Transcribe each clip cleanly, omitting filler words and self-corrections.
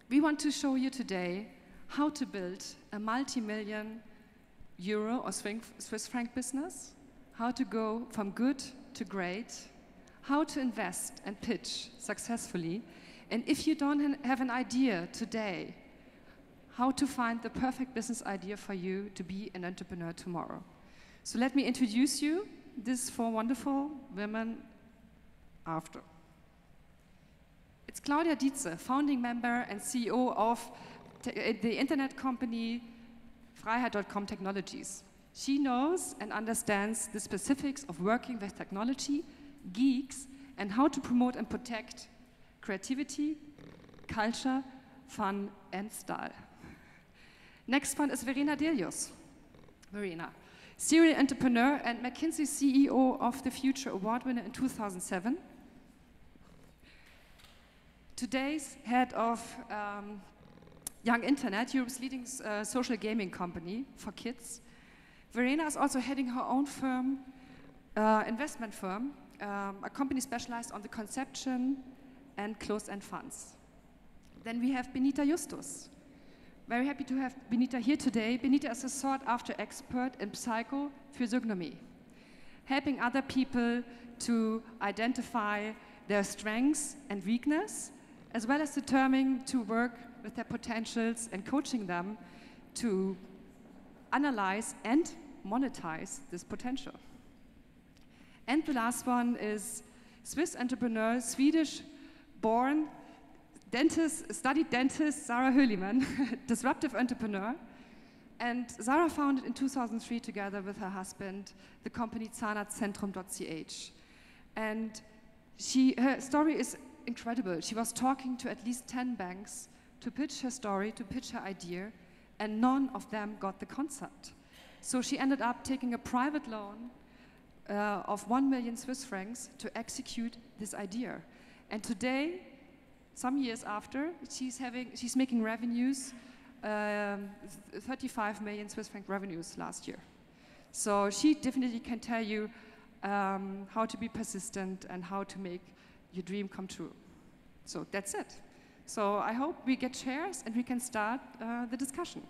We want to show you today how to build a multi-million euro or Swiss franc business, how to go from good to great, how to invest and pitch successfully, and if you don't have an idea today, how to find the perfect business idea for you to be an entrepreneur tomorrow. So let me introduce you these 4 wonderful women after. It's Claudia Dietze, founding member and CEO of the internet company Freiheit.com Technologies. She knows and understands the specifics of working with technology, geeks, and how to promote and protect creativity, culture, fun, and style. Next one is Verena Delius. Verena, serial entrepreneur and McKinsey CEO of the Future Award winner in 2007. Today's head of Young Internet, Europe's leading social gaming company for kids. Verena is also heading her own firm, investment firm, a company specialized on the conception and closed-end funds. Then we have Benita Justus. Very happy to have Benita here today. Benita is a sought-after expert in psychophysiognomy, helping other people to identify their strengths and weakness, as well as determining to work with their potentials and coaching them to analyze and monetize this potential. And the last one is Swiss entrepreneur, Swedish-born dentist, studied dentist, Sara Hürlimann, disruptive entrepreneur. And Sara founded in 2003 together with her husband the company Zahnarztzentrum.ch. And her story is incredible. She was talking to at least 10 banks to pitch her story, to pitch her idea, and none of them got the concept. So she ended up taking a private loan of 1 million Swiss francs to execute this idea. And today, some years after, she's making revenues, 35 million Swiss franc revenues last year. So she definitely can tell you how to be persistent and how to make your dream come true. So that's it. So I hope we get chairs and we can start the discussion.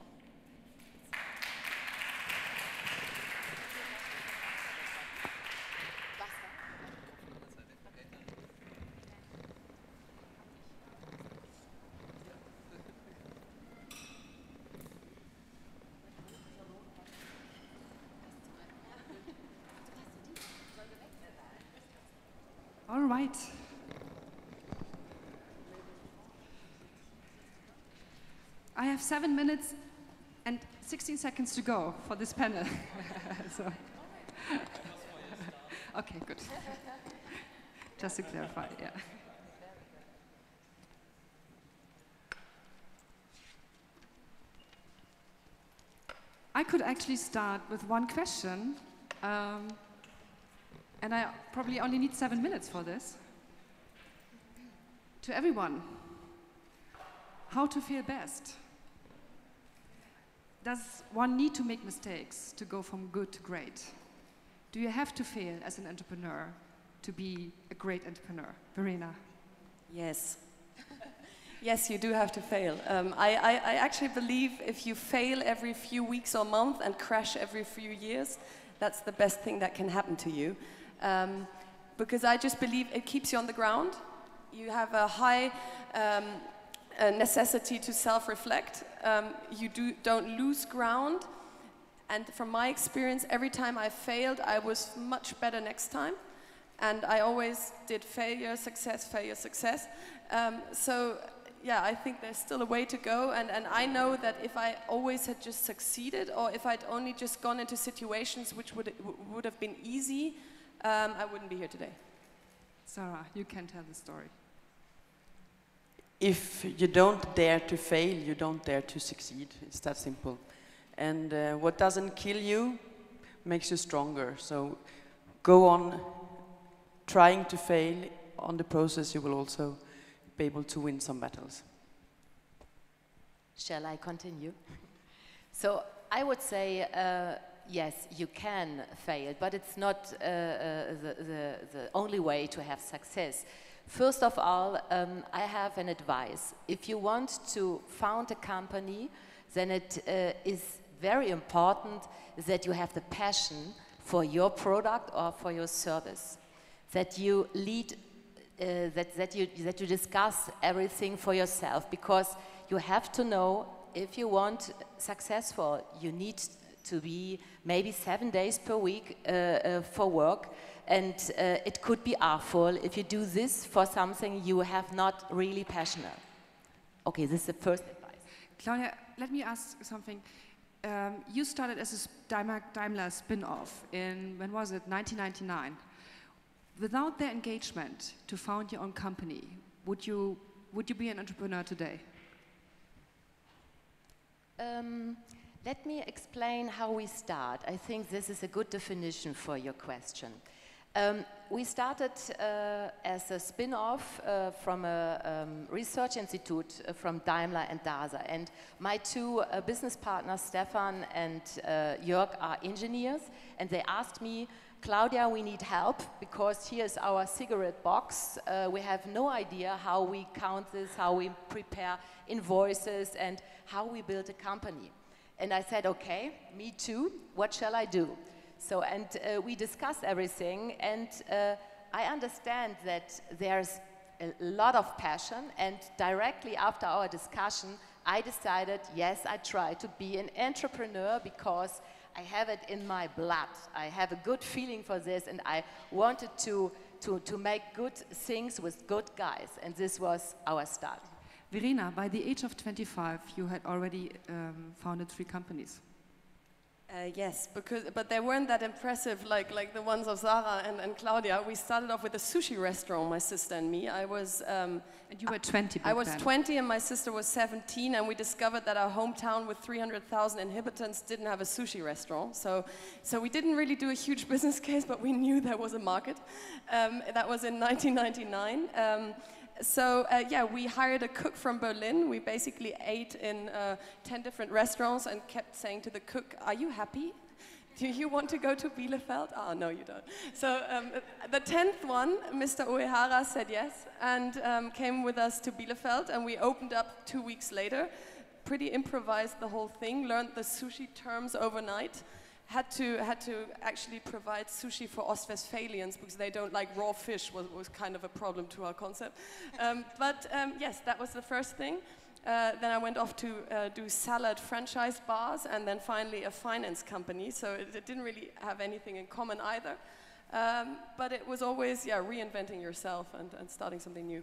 All right. I have 7 minutes and 16 seconds to go for this panel. So. Okay, good. Just to clarify, yeah. I could actually start with one question, and I probably only need 7 minutes for this. To everyone, how to feel best? Does one need to make mistakes to go from good to great? Do you have to fail as an entrepreneur to be a great entrepreneur? Verena? Yes. Yes, you do have to fail. I actually believe if you fail every few weeks or month and crash every few years, that's the best thing that can happen to you. Because I just believe it keeps you on the ground. You have a high necessity to self-reflect. You don't lose ground. And from my experience, every time I failed, I was much better next time. And I always did failure, success, failure, success. So yeah, I think there's still a way to go. And I know that if I always had just succeeded, or if I'd only just gone into situations which would have been easy, I wouldn't be here today. Sara, you can tell the story. If you don't dare to fail, you don't dare to succeed. It's that simple. And what doesn't kill you makes you stronger. So go on trying to fail. On the process, you will also be able to win some battles. Shall I continue? So I would say, yes, you can fail, but it's not the only way to have success. First of all, I have an advice. If you want to found a company, then it is very important that you have the passion for your product or for your service, that you lead, that you discuss everything for yourself, because you have to know if you want successful, you need to be maybe 7 days per week for work, and it could be awful if you do this for something you have not really passionate. Okay, this is the first advice. Claudia, let me ask something. You started as a Daimler spin-off in, when was it, 1999. Without their engagement to found your own company, would you be an entrepreneur today? Let me explain how we start. I think this is a good definition for your question. We started as a spin-off from a research institute from Daimler and DASA. And my two business partners, Stefan and Jörg, are engineers. And they asked me, Claudia, we need help because here's our cigarette box. We have no idea how we count this, how we prepare invoices, and how we build a company. And I said, okay, me too, what shall I do? So, and we discussed everything, and I understand that there's a lot of passion, and directly after our discussion, I decided, yes, I try to be an entrepreneur because I have it in my blood. I have a good feeling for this, and I wanted to make good things with good guys, and this was our start. Verena, by the age of 25, you had already founded 3 companies. Yes, but they weren't that impressive like the ones of Sara and Claudia. We started off with a sushi restaurant, my sister and me. I was... and you were 20 back then. I was 20 and my sister was 17, and we discovered that our hometown with 300,000 inhabitants didn't have a sushi restaurant. So we didn't really do a huge business case, but we knew there was a market. That was in 1999. Yeah, we hired a cook from Berlin. We basically ate in 10 different restaurants and kept saying to the cook, are you happy? Do you want to go to Bielefeld? Oh, no, you don't. So the 10th one, Mr. Uehara said yes and came with us to Bielefeld, and we opened up 2 weeks later. Pretty improvised the whole thing, learned the sushi terms overnight. Had to actually provide sushi for Ostwestfalians because they don't like raw fish, was kind of a problem to our concept. Yes, that was the first thing. Then I went off to do salad franchise bars, and then finally a finance company. So it didn't really have anything in common either. But it was always, yeah, reinventing yourself and starting something new.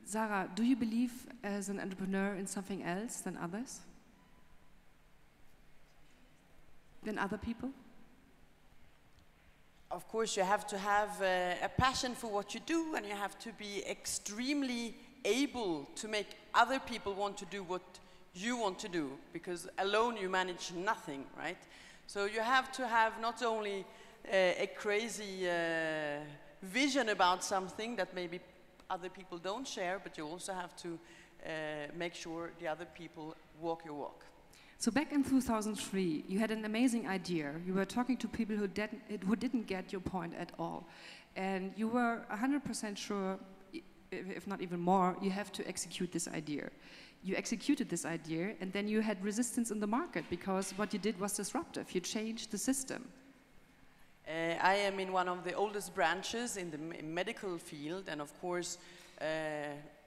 Sara, do you believe as an entrepreneur in something else than others? Than other people? Of course, you have to have a passion for what you do, and you have to be extremely able to make other people want to do what you want to do, because alone you manage nothing, right? So you have to have not only a crazy vision about something that maybe other people don't share, but you also have to make sure the other people walk your walk. So back in 2003, you had an amazing idea. You were talking to people who didn't get your point at all. And you were 100% sure, if not even more, you have to execute this idea. You executed this idea, and then you had resistance in the market because what you did was disruptive. You changed the system. I am in one of the oldest branches in the medical field, and of course,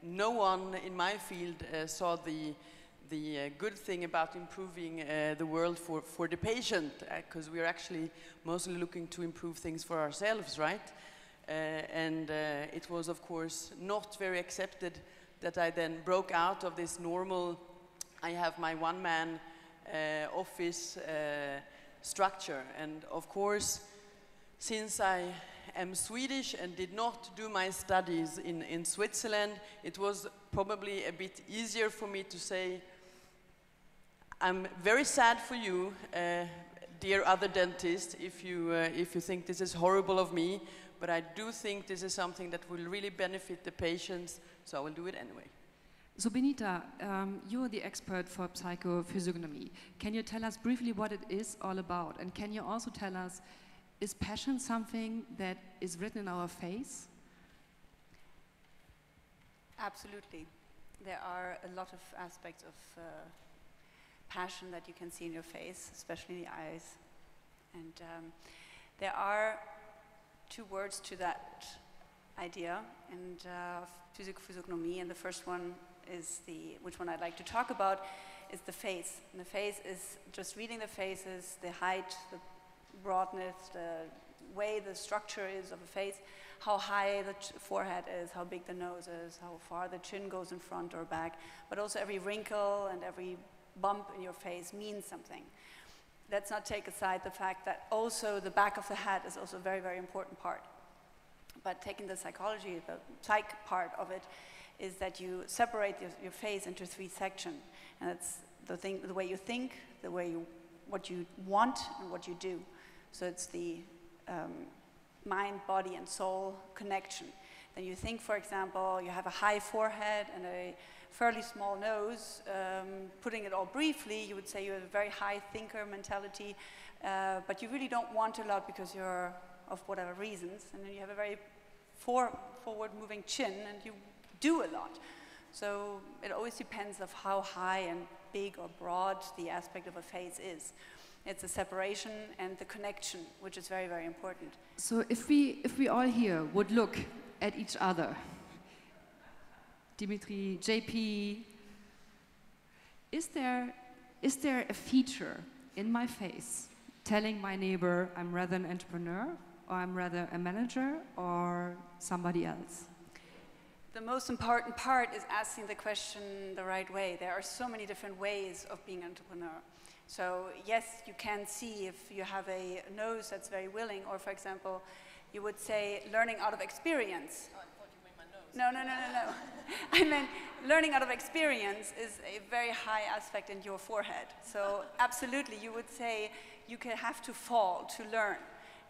no one in my field saw the good thing about improving the world for the patient, because we're actually mostly looking to improve things for ourselves, right? It was, of course, not very accepted that I then broke out of this normal, I have my one-man office structure. And of course, since I am Swedish and did not do my studies in Switzerland, it was probably a bit easier for me to say, I'm very sad for you, dear other dentist, if you think this is horrible of me, but I do think this is something that will really benefit the patients, so I will do it anyway. So Benita, you're the expert for psychophysiognomy. Can you tell us briefly what it is all about? And can you also tell us, is passion something that is written in our face? Absolutely. There are a lot of aspects of passion that you can see in your face, especially in the eyes. And there are two words to that idea and physiognomy, and the first one is which one I'd like to talk about, is the face. And the face is just reading the faces, the height, the broadness, the way the structure is of a face, how high the forehead is, how big the nose is, how far the chin goes in front or back, but also every wrinkle and every bump in your face means something. Let's not take aside the fact that also the back of the head is also a very, very important part. But taking the psychology, the psych part of it, is that you separate your face into 3 sections. And it's the way you think, what you want, and what you do. So it's the mind, body, and soul connection. Then you think, for example, you have a high forehead and a fairly small nose. Putting it all briefly, you would say you have a very high thinker mentality, but you really don't want a lot because you're of whatever reasons. And then you have a very forward-moving chin, and you do a lot. So it always depends of how high and big or broad the aspect of a face is. It's a separation and the connection, which is very, very important. So if we all here would look at each other, Dimitri, JP, is there a feature in my face telling my neighbor I'm rather an entrepreneur, or I'm rather a manager, or somebody else? The most important part is asking the question the right way. There are so many different ways of being an entrepreneur. So yes, you can see if you have a nose that's very willing, or for example, you would say learning out of experience. Oh, I thought you meant my nose. No. I meant learning out of experience is a very high aspect in your forehead. So absolutely, you would say you can have to fall to learn.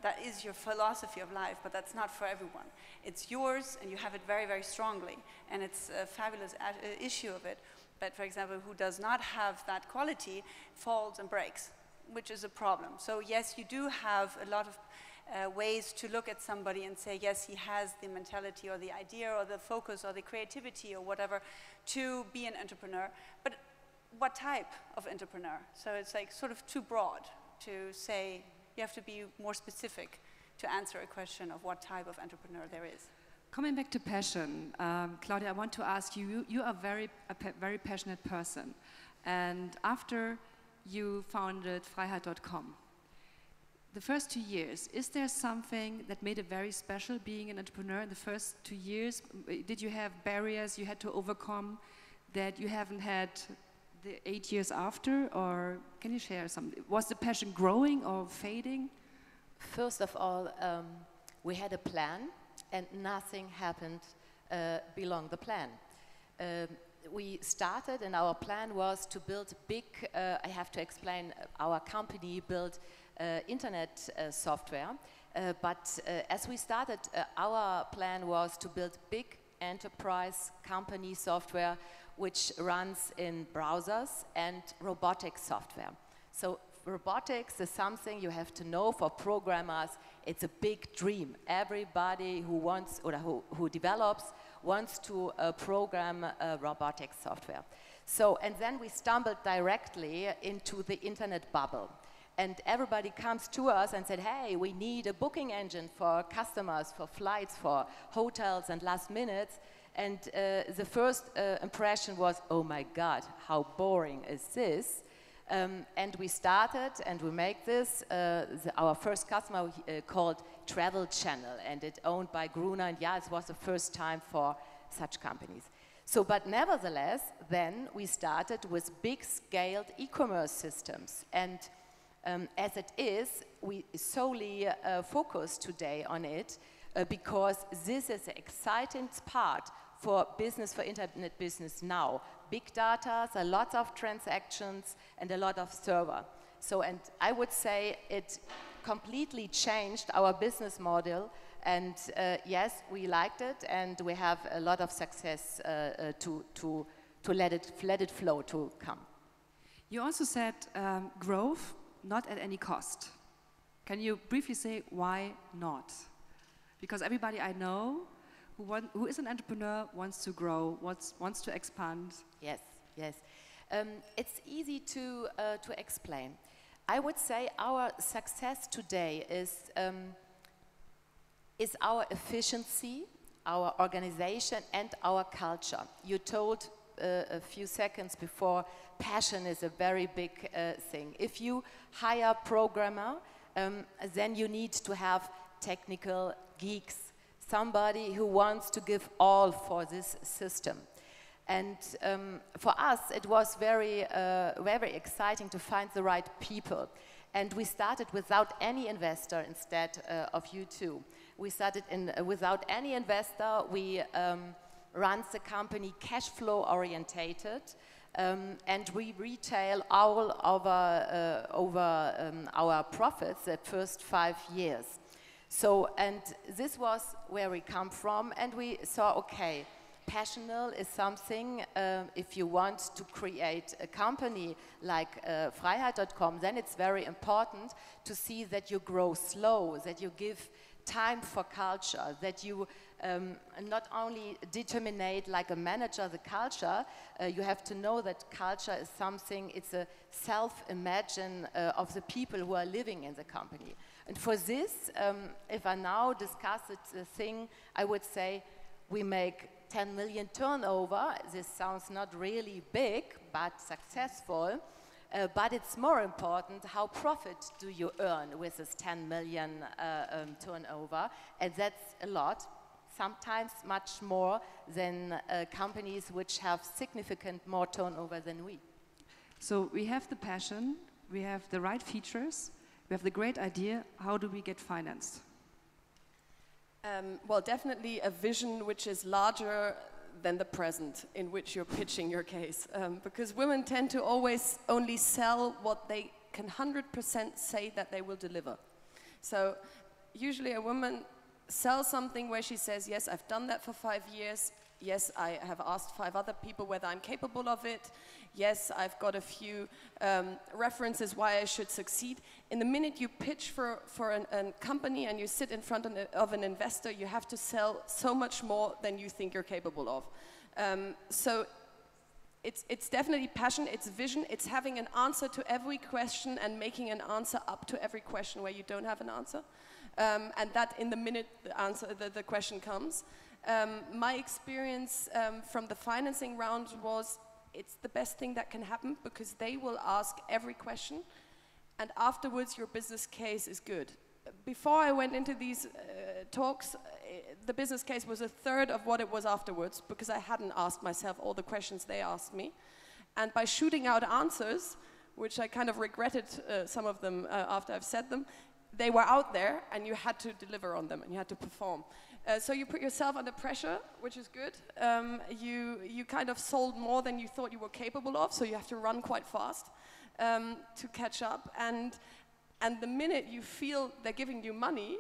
That is your philosophy of life, but that's not for everyone. It's yours, and you have it very, very strongly, and it's a fabulous issue of it. But for example, who does not have that quality falls and breaks, which is a problem. So yes, you do have a lot of ways to look at somebody and say, yes, he has the mentality or the idea or the focus or the creativity or whatever to be an entrepreneur. But what type of entrepreneur? So it's like sort of too broad to say. You have to be more specific to answer a question of what type of entrepreneur there is. Coming back to passion, Claudia, I want to ask you, you are a very passionate person. And after you founded Freiheit.com, the first 2 years, is there something that made it very special being an entrepreneur in the first 2 years? Did you have barriers you had to overcome that you haven't had the 8 years after, or can you share something? Was the passion growing or fading? First of all, we had a plan, and nothing happened beyond the plan. We started, and our plan was to build big, I have to explain, our company built internet software, but as we started, our plan was to build big enterprise company software which runs in browsers and robotics software. So robotics is something you have to know for programmers. It's a big dream. Everybody who wants or who develops wants to program robotics software. So, and then we stumbled directly into the internet bubble. And everybody comes to us and said, hey, we need a booking engine for customers, for flights, for hotels and last minutes. And the first impression was, oh my God, how boring is this? And we started, and we make this, our first customer called Travel Channel, and it's owned by Gruner, and yeah, it was the first time for such companies. So, but nevertheless, then we started with big-scaled e-commerce systems, and as it is, we solely focus today on it because this is the exciting part for business, for internet business now. Big data, a lot of transactions, and a lot of server. So, and I would say it completely changed our business model, and yes, we liked it, and we have a lot of success to let it flow, to come. You also said growth, not at any cost. Can you briefly say why not? Because everybody I know who is an entrepreneur, wants to grow, wants to expand? Yes, yes. It's easy to explain. I would say our success today is our efficiency, our organization, and our culture. You told a few seconds before, passion is a very big thing. If you hire a programmer, then you need to have technical geeks, somebody who wants to give all for this system. And for us, it was very exciting to find the right people. And we started without any investor instead of you two. We started without any investor. We run the company cash flow orientated, and we retail all over our profits the first 5 years. So, and this was where we come from, and we saw, okay, passional is something, if you want to create a company like Freiheit.com, then it's very important to see that you grow slow, that you give time for culture, that you not only determinate like a manager the culture, you have to know that culture is something, it's a self-imagine of the people who are living in the company. And for this, if I now discuss the thing, I would say we make 10 million turnover. This sounds not really big, but successful. But it's more important, how profit do you earn with this 10 million turnover? And that's a lot, sometimes much more than companies which have significant more turnover than we. So we have the passion, we have the right features, we have the great idea. How do we get financed? Well, definitely a vision which is larger than the present in which you're pitching your case. Because women tend to always only sell what they can 100% say that they will deliver. So usually a woman sells something where she says, yes, I've done that for 5 years. Yes, I have asked 5 other people whether I'm capable of it. Yes, I've got a few references why I should succeed. In the minute you pitch for a company and you sit in front of an investor, you have to sell so much more than you think you're capable of. So it's definitely passion, it's vision, it's having an answer to every question and making an answer up to every question where you don't have an answer. And that in the minute the question comes. My experience from the financing round was it's the best thing that can happen because they will ask every question and afterwards your business case is good. Before I went into these talks, the business case was a third of what it was afterwards because I hadn't asked myself all the questions they asked me. And by shooting out answers, which I kind of regretted some of them after I've said them, they were out there and you had to deliver on them and you had to perform. So you put yourself under pressure, which is good. You kind of sold more than you thought you were capable of, so you have to run quite fast to catch up. And the minute you feel they're giving you money,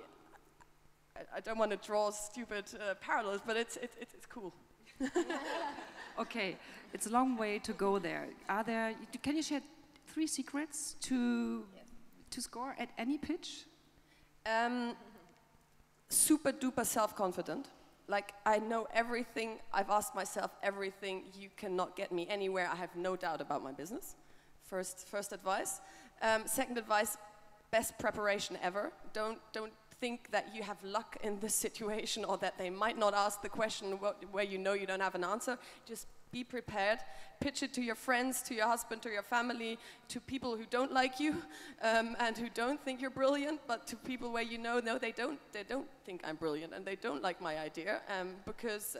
I don't want to draw stupid parallels, but it's cool. Okay, it's a long way to go there. Can you share 3 secrets to score at any pitch? Super duper self-confident. Like, I know everything, I've asked myself everything, you cannot get me anywhere, I have no doubt about my business. First advice. Second advice, best preparation ever. Don't think that you have luck in this situation or that they might not ask the question where you know you don't have an answer. Just be prepared. Pitch it to your friends, to your husband, to your family, to people who don't like you and who don't think you're brilliant, but to people where you know, no, they don't think I'm brilliant and they don't like my idea because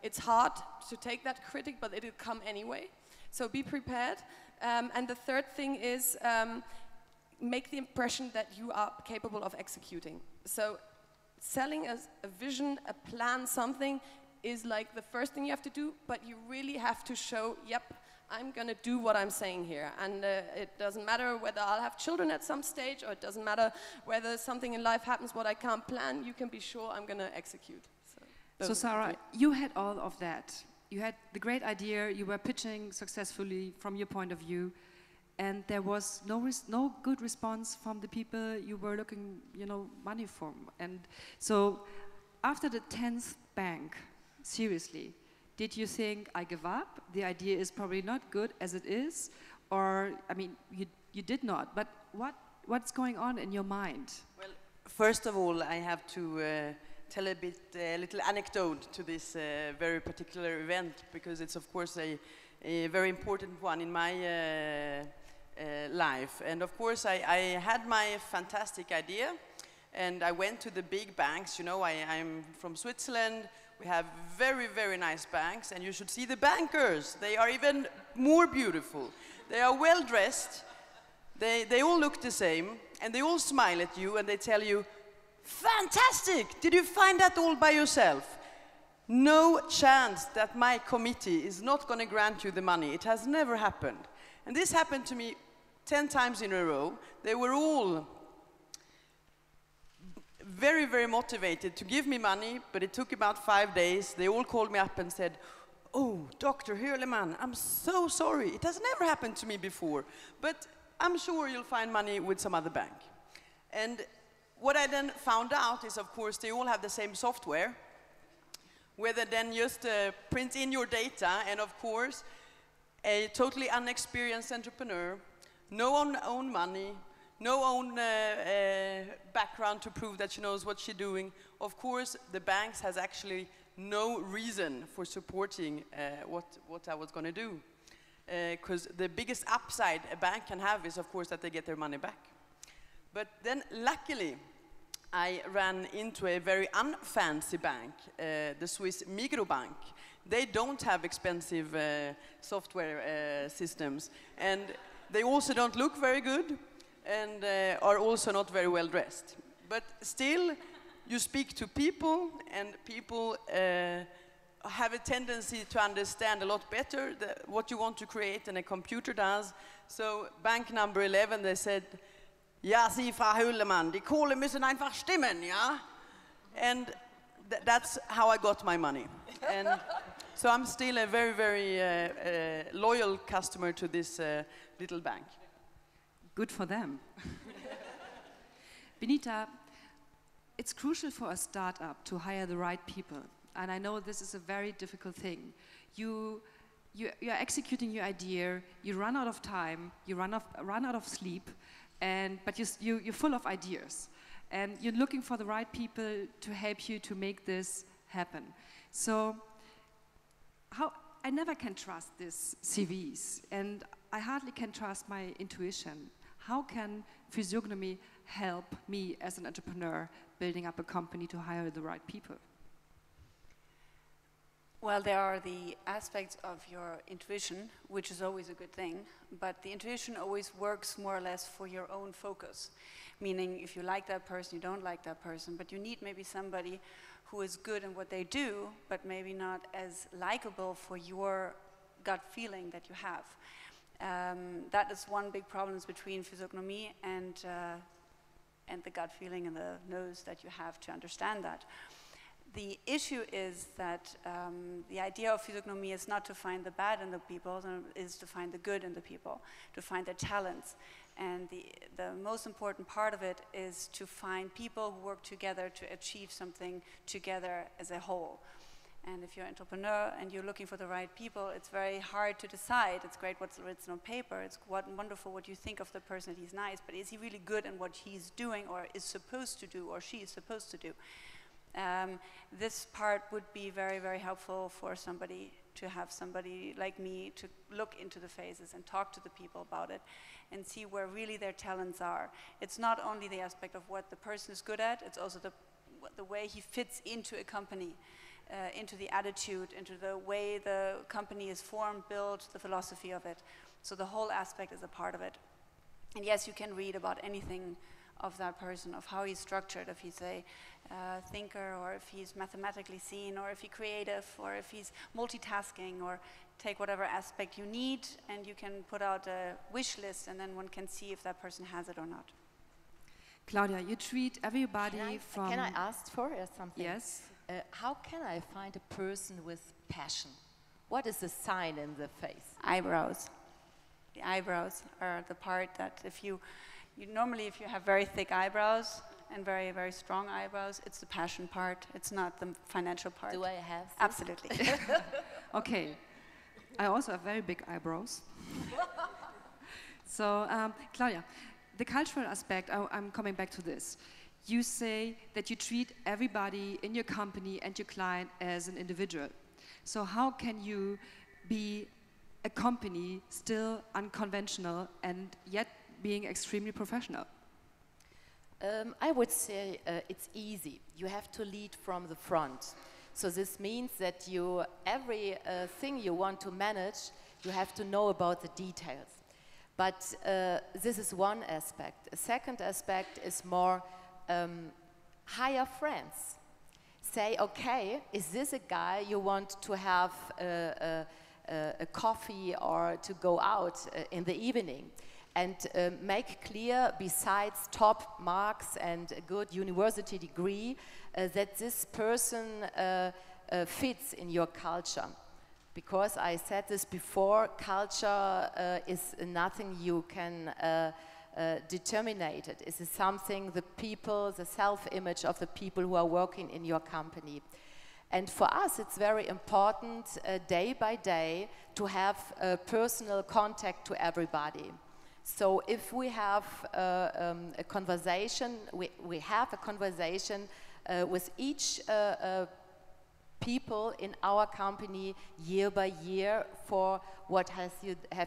it's hard to take that critic, but it'll come anyway. So be prepared. And the third thing is make the impression that you are capable of executing. So selling a vision, a plan, something is like the first thing you have to do, but you really have to show, yep, I'm gonna do what I'm saying here. And it doesn't matter whether I'll have children at some stage, or it doesn't matter whether something in life happens what I can't plan, you can be sure I'm gonna execute. So Sara, you had all of that. You had the great idea, you were pitching successfully from your point of view, and there was no good response from the people you were looking, money from. And so after the 10th bank, seriously, did you think, I give up, the idea is probably not good as it is? Or, I mean, you did not, but what's going on in your mind? Well, first of all, I have to tell a little anecdote to this very particular event, because it's of course a very important one in my life. And of course I had my fantastic idea, and I went to the big banks. You know, I'm from Switzerland. We have very, very nice banks, and you should see the bankers. They are even more beautiful. They are well dressed. They all look the same, and they all smile at you, and they tell you, "Fantastic! Did you find that all by yourself?" No chance that my committee is not going to grant you the money. It has never happened. And this happened to me 10 times in a row. They were all very, very motivated to give me money, but it took about 5 days. They all called me up and said, "Oh, Dr. Hürlimann, I'm so sorry. It has never happened to me before, but I'm sure you'll find money with some other bank." And what I then found out is, of course, they all have the same software, where they then just print in your data, and of course, a totally unexperienced entrepreneur, no own money, no own background to prove that she knows what she's doing. Of course, the banks has actually no reason for supporting what I was going to do. Because the biggest upside a bank can have is, of course, that they get their money back. But then, luckily, I ran into a very unfancy bank, the Swiss Microbank. They don't have expensive software systems, and they also don't look very good, and are also not very well dressed. But still, you speak to people, and people have a tendency to understand a lot better what you want to create than a computer does. So bank number 11, they said, "Ja, Sie, Frau Hürlimann, die Kohle müssen einfach stimmen, ja?" And that's how I got my money. And so I'm still a very, very loyal customer to this little bank. Good for them. Benita, it's crucial for a startup to hire the right people. And I know this is a very difficult thing. You're executing your idea, you run out of time, you run out of sleep, but you're full of ideas. And you're looking for the right people to help you to make this happen. So I never can trust these CVs, and I hardly can trust my intuition. How can physiognomy help me as an entrepreneur building up a company to hire the right people? Well, there are the aspects of your intuition, which is always a good thing, but the intuition always works more or less for your own focus. Meaning, if you like that person, you don't like that person, but you need maybe somebody who is good in what they do, but maybe not as likable for your gut feeling that you have. That is one big problem between physiognomy and the gut feeling and the nose that you have to understand that. The issue is that the idea of physiognomy is not to find the bad in the people, is to find the good in the people, to find their talents. And the most important part of it is to find people who work together to achieve something together as a whole. And if you're an entrepreneur and you're looking for the right people, it's very hard to decide. It's great what's written on paper. It's wonderful what you think of the person, that he's nice, but is he really good in what he's doing or is supposed to do or she is supposed to do? This part would be very, very helpful for somebody to have somebody like me to look into the faces and talk to the people about it and see where really their talents are. It's not only the aspect of what the person is good at, it's also the way he fits into a company, into the attitude, into the way the company is formed, built, the philosophy of it. So the whole aspect is a part of it. And yes, you can read about anything of that person, of how he's structured, if he's a thinker, or if he's mathematically seen, or if he's creative, or if he's multitasking, or take whatever aspect you need, and you can put out a wish list, and then one can see if that person has it or not. Claudia, you treat everybody from... Can I ask for something? Yes. How can I find a person with passion? What is the sign in the face? Eyebrows. The eyebrows are the part that if you normally, if you have very thick eyebrows and very, very strong eyebrows. It's the passion part. It's not the financial part. Do I have some? Absolutely. Okay. I also have very big eyebrows. So, Claudia, the cultural aspect, I'm coming back to this. You say that you treat everybody in your company and your client as an individual. So how can you be a company still unconventional and yet being extremely professional? I would say it's easy. You have to lead from the front. So this means that every thing you want to manage, you have to know about the details. But this is one aspect. A second aspect is more hire friends. Say, okay, is this a guy you want to have a coffee or to go out in the evening? And make clear, besides top marks and a good university degree, that this person fits in your culture. Because I said this before, culture is nothing you can determine it. It is something the people, the self-image of the people who are working in your company. And for us, it's very important day by day to have personal contact to everybody. So if we have a conversation, we have a conversation with each people in our company year by year for what have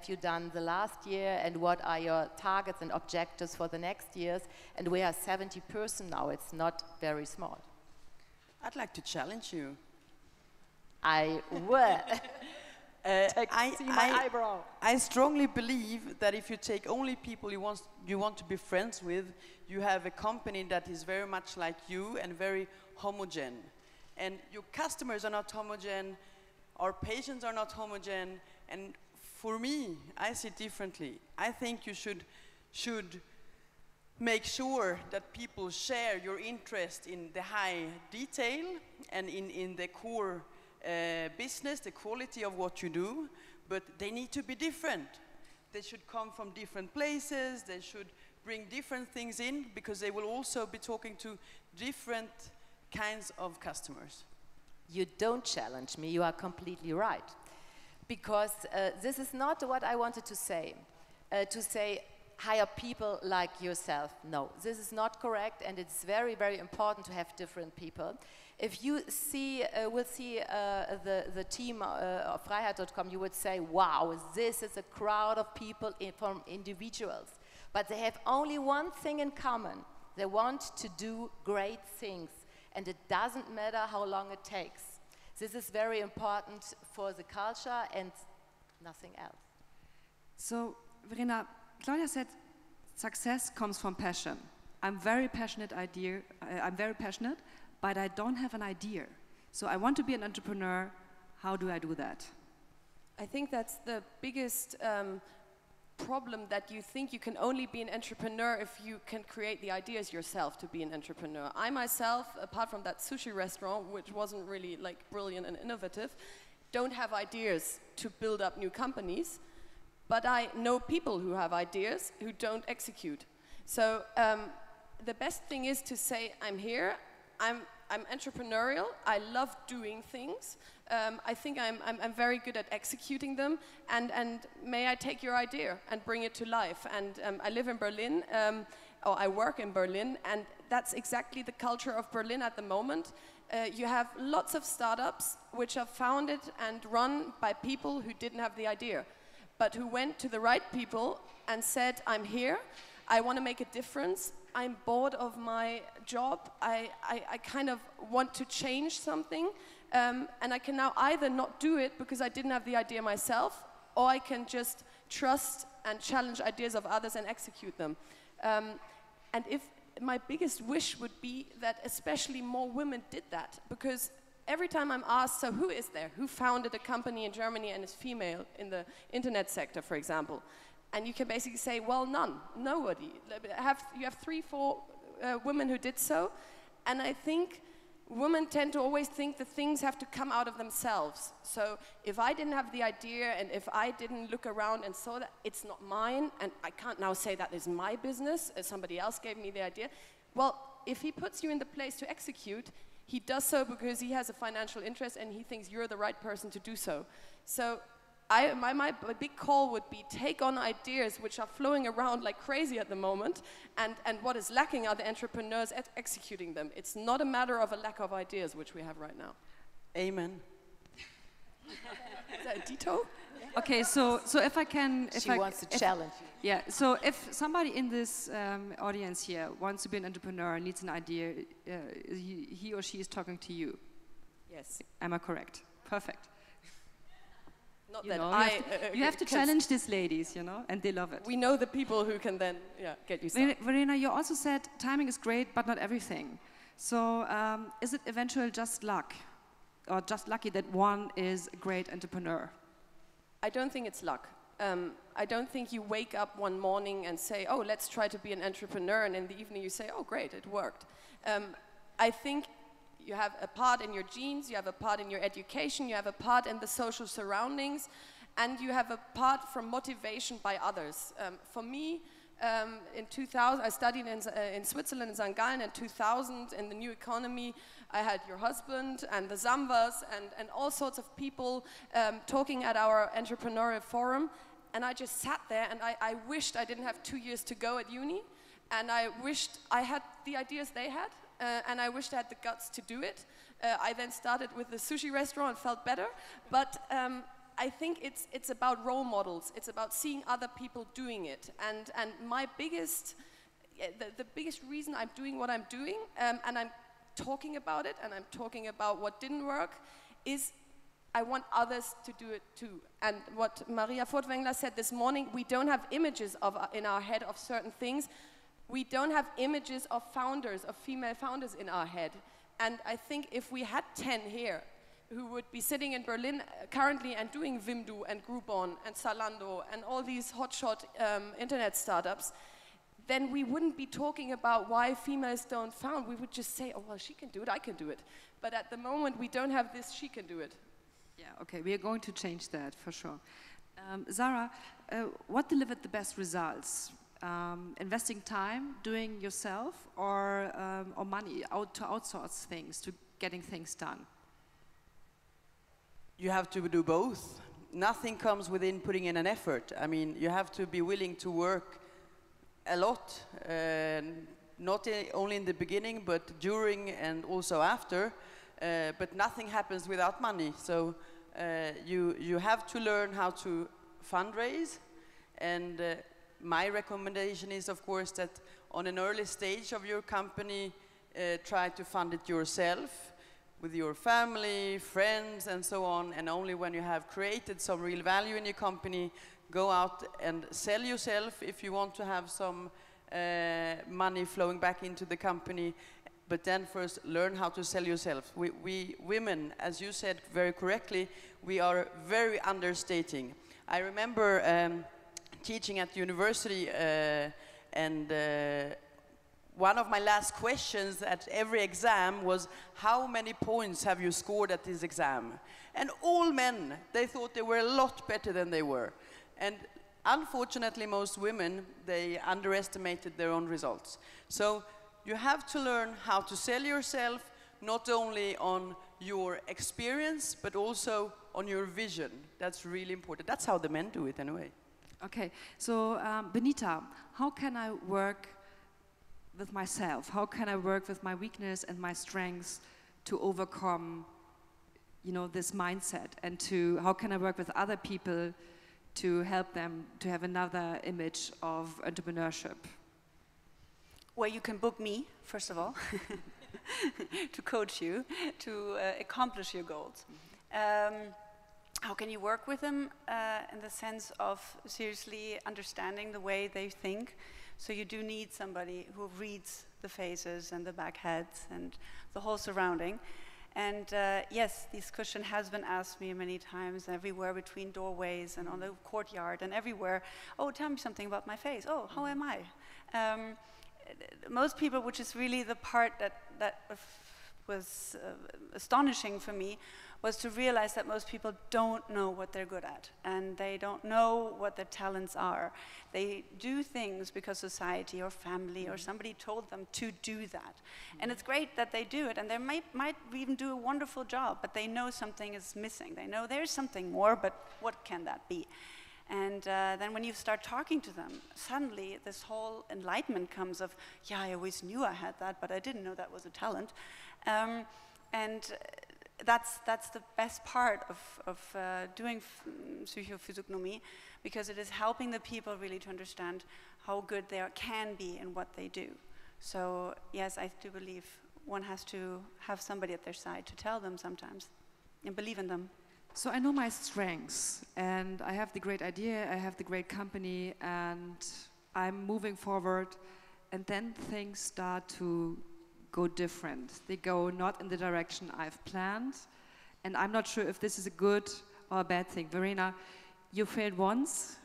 you done the last year and what are your targets and objectives for the next years. And we are 70 person now, it's not very small. I'd like to challenge you. I will. I strongly believe that if you take only people you want to be friends with, you have a company that is very much like you and very homogeneous. And your customers are not homogeneous, our patients are not homogeneous, and for me, I see it differently. I think you should make sure that people share your interest in the high detail and in the core business, the quality of what you do, but they need to be different. They should come from different places, they should bring different things in, because they will also be talking to different kinds of customers. You don't challenge me, you are completely right. Because this is not what I wanted to say. To say, hire people like yourself. No, this is not correct, and it's very, very important to have different people. If you will see the team of Freiheit.com, you would say, wow, this is a crowd of people from individuals. But they have only one thing in common. They want to do great things. And it doesn't matter how long it takes. This is very important for the culture and nothing else. So, Verena, Claudia said success comes from passion. I'm very passionate, but I don't have an idea. So I want to be an entrepreneur. How do I do that? I think that's the biggest problem, that you think you can only be an entrepreneur if you can create the ideas yourself to be an entrepreneur. I myself, apart from that sushi restaurant, which wasn't really like brilliant and innovative, don't have ideas to build up new companies, but I know people who have ideas who don't execute. So the best thing is to say, I'm here, I'm entrepreneurial, I love doing things, I think I'm very good at executing them, and may I take your idea and bring it to life. And I live in Berlin, or I work in Berlin, and that's exactly the culture of Berlin at the moment. You have lots of startups which are founded and run by people who didn't have the idea, but who went to the right people and said, I'm here, I want to make a difference, I'm bored of my job, I kind of want to change something, and I can now either not do it because I didn't have the idea myself, or I can just trust and challenge ideas of others and execute them. And if my biggest wish would be that especially more women did that, because every time I'm asked, so who is there? Who founded a company in Germany and is female in the internet sector, for example? And you can basically say, well, none, nobody. You have 3-4 women who did so. And I think women tend to always think that things have to come out of themselves. So if I didn't have the idea, and if I didn't look around and saw that, it's not mine, and I can't now say that is my business, somebody else gave me the idea. Well, if he puts you in the place to execute, he does so because he has a financial interest and he thinks you're the right person to do so. So my big call would be take on ideas which are flowing around like crazy at the moment, and what is lacking are the entrepreneurs at executing them. It's not a matter of a lack of ideas, which we have right now. Amen. Is that a dito? Okay, so if I can... She wants to challenge you. Yeah, so if somebody in this audience here wants to be an entrepreneur, needs an idea, he or she is talking to you. Yes. Am I correct? Perfect. Not You that know, you have to challenge these ladies, you know, and they love it. We know the people who can then get you started. Verena, you also said timing is great, but not everything. So is it eventually just luck? Or just lucky that one is a great entrepreneur? I don't think it's luck. I don't think you wake up one morning and say, oh, let's try to be an entrepreneur, and in the evening you say, oh, great, it worked. I think you have a part in your genes, you have a part in your education, you have a part in the social surroundings, and you have a part from motivation by others. For me, in 2000, I studied in Switzerland, in St. Gallen in 2000, in the new economy. I had your husband and the Zambas and all sorts of people talking at our entrepreneurial forum. And I just sat there and I wished I didn't have 2 years to go at uni. And I wished I had the ideas they had. And I wished I had the guts to do it. I then started with the sushi restaurant and felt better. But I think it's about role models. It's about seeing other people doing it. And my biggest, the biggest reason I'm doing what I'm doing, and I'm talking about it, and I'm talking about what didn't work, is I want others to do it too. And what Maria Furtwängler said this morning, we don't have images in our head of certain things. We don't have images of founders, of female founders in our head. And I think if we had 10 here, who would be sitting in Berlin currently and doing Vimdu and Groupon and Zalando and all these hotshot internet startups, then we wouldn't be talking about why females don't found. We would just say, oh, well, she can do it, I can do it. But at the moment, we don't have this, she can do it. Yeah, okay, we are going to change that for sure. Sara, what delivered the best results? Investing time, doing yourself, or money to outsource things, to getting things done? You have to do both. Nothing comes within putting in an effort. I mean, you have to be willing to work a lot, not only in the beginning, but during and also after. But nothing happens without money. So you have to learn how to fundraise. And my recommendation is, of course, that on an early stage of your company, try to fund it yourself, with your family, friends, and so on. And only when you have created some real value in your company, go out and sell yourself if you want to have some money flowing back into the company. But then first learn how to sell yourself. We women, as you said very correctly, we are very understating. I remember teaching at university and one of my last questions at every exam was, how many points have you scored at this exam? And all men, they thought they were a lot better than they were. And unfortunately, most women, they underestimated their own results. So you have to learn how to sell yourself, not only on your experience, but also on your vision. That's really important. That's how the men do it anyway. Okay, so Benita, how can I work with myself? How can I work with my weakness and my strengths to overcome, you know, this mindset? And how can I work with other people to help them to have another image of entrepreneurship? Well, you can book me, first of all, to coach you, to accomplish your goals. How can you work with them in the sense of seriously understanding the way they think? So you do need somebody who reads the faces and the back heads and the whole surrounding. And yes, this question has been asked me many times, everywhere between doorways and on the courtyard and everywhere. Oh, tell me something about my face. Oh, how am I? Most people, which is really the part that was astonishing for me, was to realize that most people don't know what they're good at, and they don't know what their talents are. They do things because society or family or somebody told them to do that. And it's great that they do it, and they might even do a wonderful job, but they know something is missing. They know there's something more, but what can that be? And then when you start talking to them, suddenly this whole enlightenment comes of, yeah, I always knew I had that, but I didn't know that was a talent. That's the best part of doing psychophysiognomy, because it is helping the people really to understand how good they can be in what they do. So yes, I do believe one has to have somebody at their side to tell them sometimes and believe in them. So I know my strengths, and I have the great idea, I have the great company, and I'm moving forward, and then things start to go different. They go not in the direction I've planned, and I'm not sure if this is a good or a bad thing. Verena, you failed once,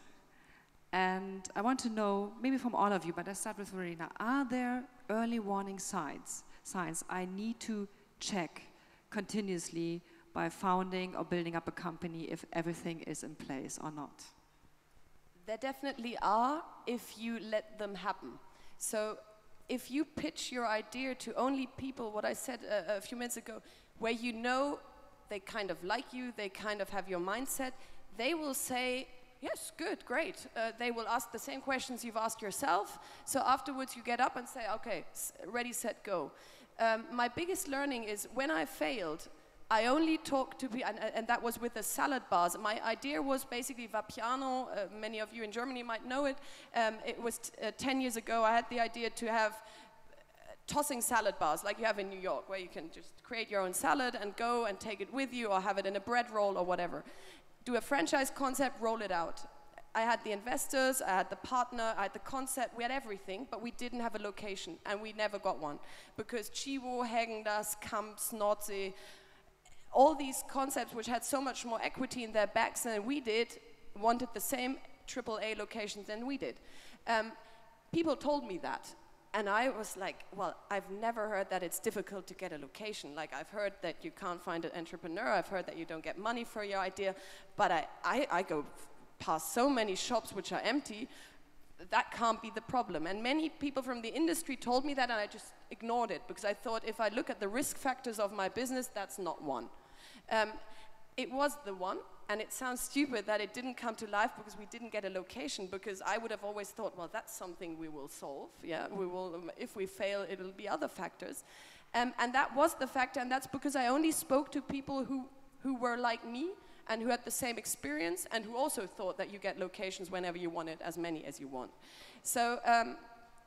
and I want to know, maybe from all of you, but let's start with Verena. Are there early warning signs I need to check continuously by founding or building up a company if everything is in place or not? There definitely are, if you let them happen. So if you pitch your idea to only people, what I said a few minutes ago, where you know they kind of like you, they kind of have your mindset, they will say, yes, good, great. They will ask the same questions you've asked yourself. So afterwards you get up and say, okay, ready, set, go. My biggest learning is when I failed, I only talked to people, and that was with the salad bars. My idea was basically Vapiano. Many of you in Germany might know it. It was 10 years ago. I had the idea to have tossing salad bars like you have in New York, where you can just create your own salad and go and take it with you, or have it in a bread roll or whatever. Do a franchise concept, roll it out. I had the investors, I had the partner, I had the concept, we had everything, but we didn't have a location, and we never got one. Because Chivo, Häagen-Dazs, Kamps, Nordsee, all these concepts which had so much more equity in their backs than we did, wanted the same AAA locations than we did. People told me that, and I was like, well, I've never heard that it's difficult to get a location. Like, I've heard that you can't find an entrepreneur, I've heard that you don't get money for your idea, but I go past so many shops which are empty, that can't be the problem. And many people from the industry told me that, and I just ignored it, because I thought, if I look at the risk factors of my business, that's not one. It was the one, and it sounds stupid that it didn't come to life because we didn't get a location, because I would have always thought, well, that's something we will solve. Yeah, we will. If we fail, it'll be other factors. And that was the factor, and that's because I only spoke to people who were like me and who had the same experience, and who also thought that you get locations whenever you want it, as many as you want. So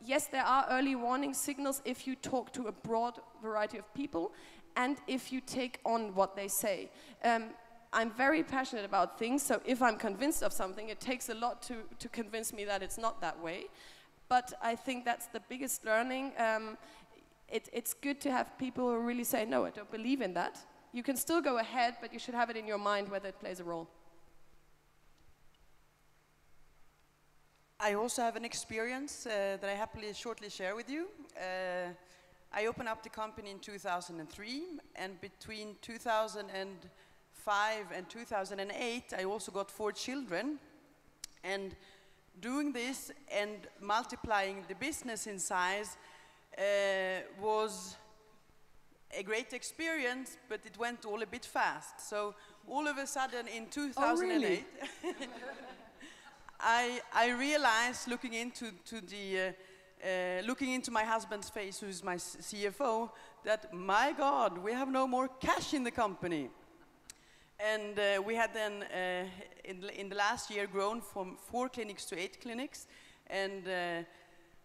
yes, there are early warning signals if you talk to a broad variety of people, and if you take on what they say. I'm very passionate about things, so if I'm convinced of something, it takes a lot to convince me that it's not that way. But I think that's the biggest learning. It's good to have people who really say, no, I don't believe in that. You can still go ahead, but you should have it in your mind whether it plays a role. I also have an experience that I happily shortly share with you. I opened up the company in 2003, and between 2005 and 2008, I also got 4 children. And doing this and multiplying the business in size was a great experience, but it went all a bit fast. So all of a sudden in 2008, oh, really? I realized, looking into my husband's face, who's my CFO, that, my God, we have no more cash in the company. And we had then, in the last year, grown from 4 clinics to 8 clinics. And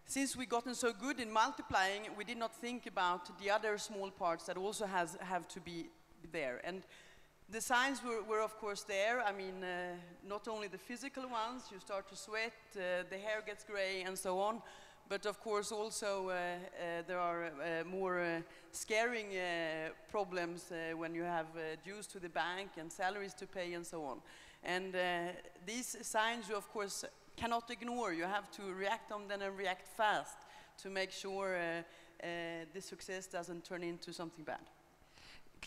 since we gotten so good in multiplying, we did not think about the other small parts that also have to be there. And the signs were of course there. I mean, not only the physical ones, you start to sweat, the hair gets gray and so on, but of course also there are more scaring problems when you have dues to the bank and salaries to pay and so on. And these signs you of course cannot ignore. You have to react on them and react fast to make sure the success doesn't turn into something bad.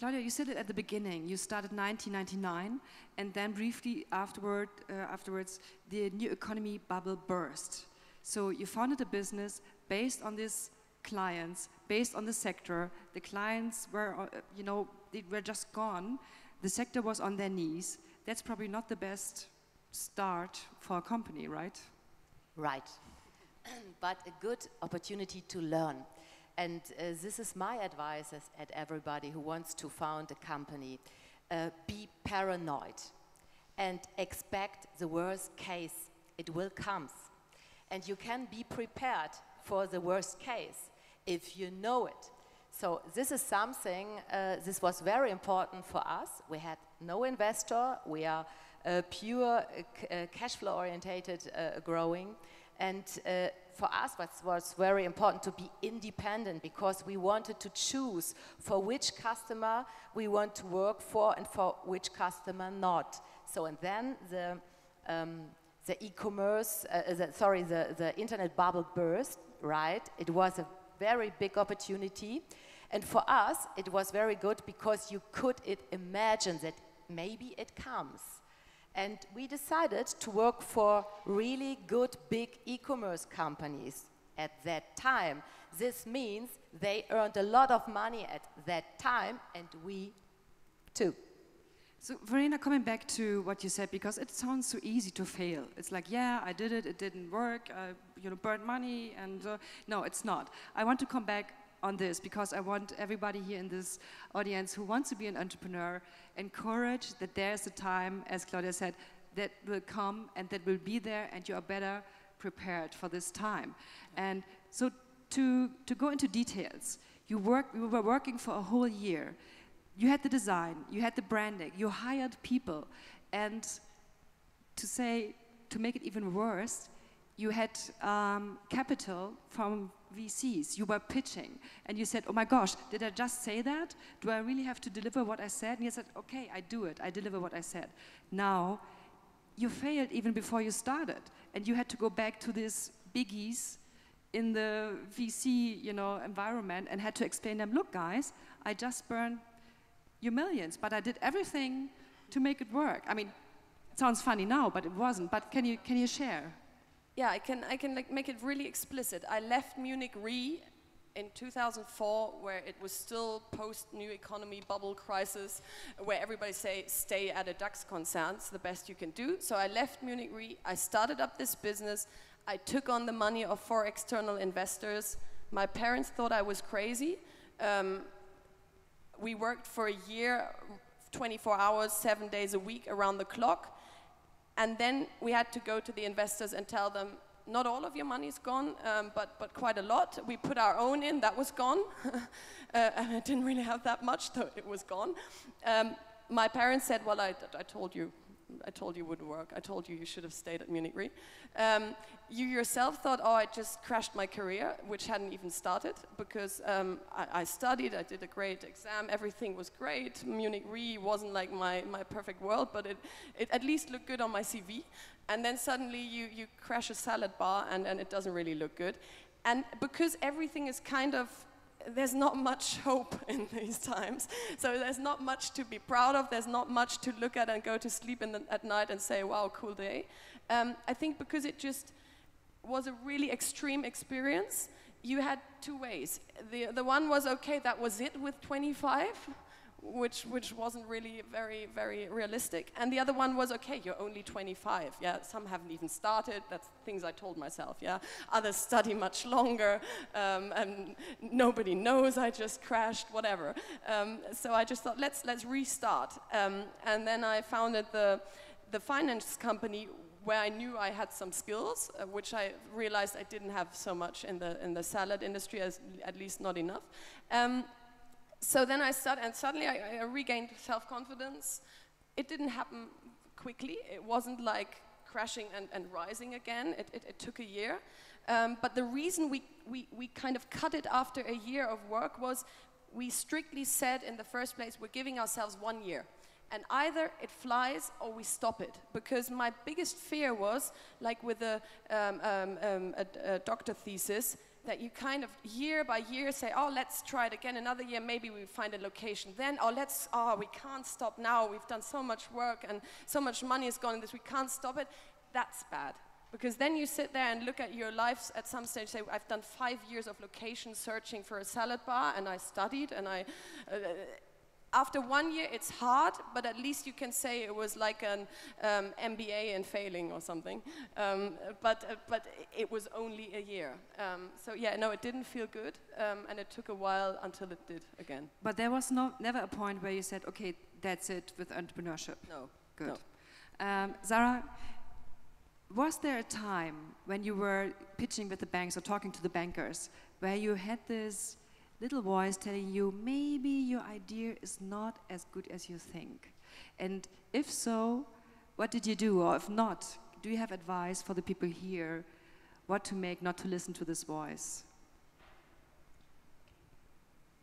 Claudia, you said it at the beginning. You started 1999, and then briefly afterwards, the new economy bubble burst. So you founded a business based on these clients, based on the sector. The clients were, they were just gone. The sector was on their knees. That's probably not the best start for a company, right? Right. But a good opportunity to learn. And this is my advice at everybody who wants to found a company. Be paranoid and expect the worst case. It will come. And you can be prepared for the worst case if you know it. So this is something, this was very important for us. We had no investor. We are pure cash flow orientated growing. And for us, what was very important to be independent, because we wanted to choose for which customer we want to work for and for which customer not. So, and then the e-commerce, the internet bubble burst, right? It was a very big opportunity. And for us, it was very good because you could imagine that maybe it comes. And we decided to work for really good big e-commerce companies at that time. This means they earned a lot of money at that time, and we too. So Verena, coming back to what you said, because it sounds so easy to fail. It's like, yeah, I did it, it didn't work, burned money, and no, it's not. I want to come back on this because I want everybody here in this audience who wants to be an entrepreneur encouraged that there's a time, as Claudia said, that will come and that will be there, and you are better prepared for this time. And so to go into details, we were working for a whole year. You had the design, you had the branding, you hired people, and to make it even worse, you had capital from VCs. You were pitching, and you said, oh my gosh, did I just say that? Do I really have to deliver what I said? And you said, okay, I do it, I deliver what I said. Now, you failed even before you started, and you had to go back to these biggies in the VC environment and had to explain them, look guys, I just burned your millions, but I did everything to make it work. I mean, it sounds funny now, but it wasn't. But can you share? Yeah, I can make it really explicit. I left Munich Re in 2004, where it was still post-new economy bubble crisis, where everybody say stay at a DAX concern, it's the best you can do. So I left Munich Re, I started up this business, I took on the money of 4 external investors. My parents thought I was crazy. We worked for a year, 24 hours, 7 days a week, around the clock. And then we had to go to the investors and tell them, not all of your money's gone, but quite a lot. We put our own in, that was gone. And I didn't really have that much, though it was gone. My parents said, well, I told you it wouldn't work. I told you should have stayed at Munich Re. You yourself thought, oh, I just crashed my career, which hadn't even started, because I studied, I did a great exam, everything was great. Munich Re wasn't like my perfect world, but it at least looked good on my CV. And then suddenly you crash a salad bar and it doesn't really look good. And because everything is kind of, there's not much hope in these times. So there's not much to be proud of. There's not much to look at and go to sleep at night and say, wow, cool day. I think because it just was a really extreme experience, you had 2 ways. The one was, okay, that was it with 25, which wasn't really very, very realistic. And the other one was, okay, you're only 25. Yeah, some haven't even started. That's things I told myself, yeah. Others study much longer, and nobody knows I just crashed, whatever. So I just thought, let's restart. And then I founded the finance company where I knew I had some skills, which I realized I didn't have so much in the salad industry, at least not enough. So then I started, and suddenly I regained self-confidence. It didn't happen quickly. It wasn't like crashing and rising again. It took a year. But the reason we kind of cut it after a year of work was we strictly said in the first place, we're giving ourselves 1 year. And either it flies or we stop it. Because my biggest fear was, like with a doctor thesis, that you kind of year by year say, oh, let's try it again. Another year, maybe we find a location. Then, we can't stop now. We've done so much work and so much money has gone in this. We can't stop it. That's bad. Because then you sit there and look at your lives at some stage, say, I've done 5 years of location searching for a salad bar, and I studied, and after 1 year, it's hard, but at least you can say it was like an MBA in failing or something. But it was only a year. So yeah, no, it didn't feel good, and it took a while until it did again. But there was never a point where you said, okay, that's it with entrepreneurship. No. Good. No. Sara, was there a time when you were pitching with the banks or talking to the bankers where you had this little voice telling you maybe your idea is not as good as you think? And if so, what did you do? Or if not, do you have advice for the people here what to make not to listen to this voice?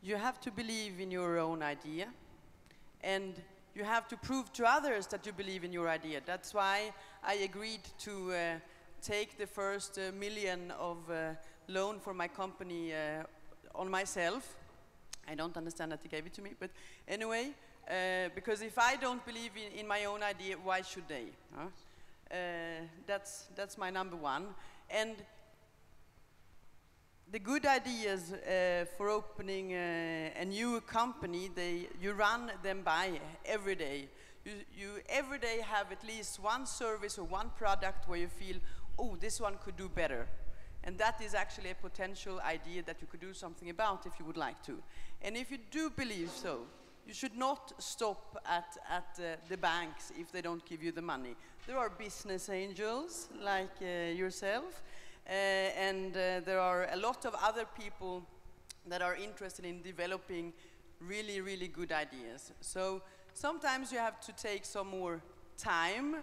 You have to believe in your own idea, and you have to prove to others that you believe in your idea. That's why I agreed to take the first million of loan for my company on myself. I don't understand that they gave it to me, but anyway, because if I don't believe in my own idea, why should they? That's my number one. And the good ideas for opening a new company, you run them by every day. You every day have at least one service or one product where you feel, oh, this one could do better. And that is actually a potential idea that you could do something about if you would like to. And if you do believe so, you should not stop at the banks if they don't give you the money. There are business angels like yourself, and there are a lot of other people that are interested in developing really, really good ideas. So sometimes you have to take some more time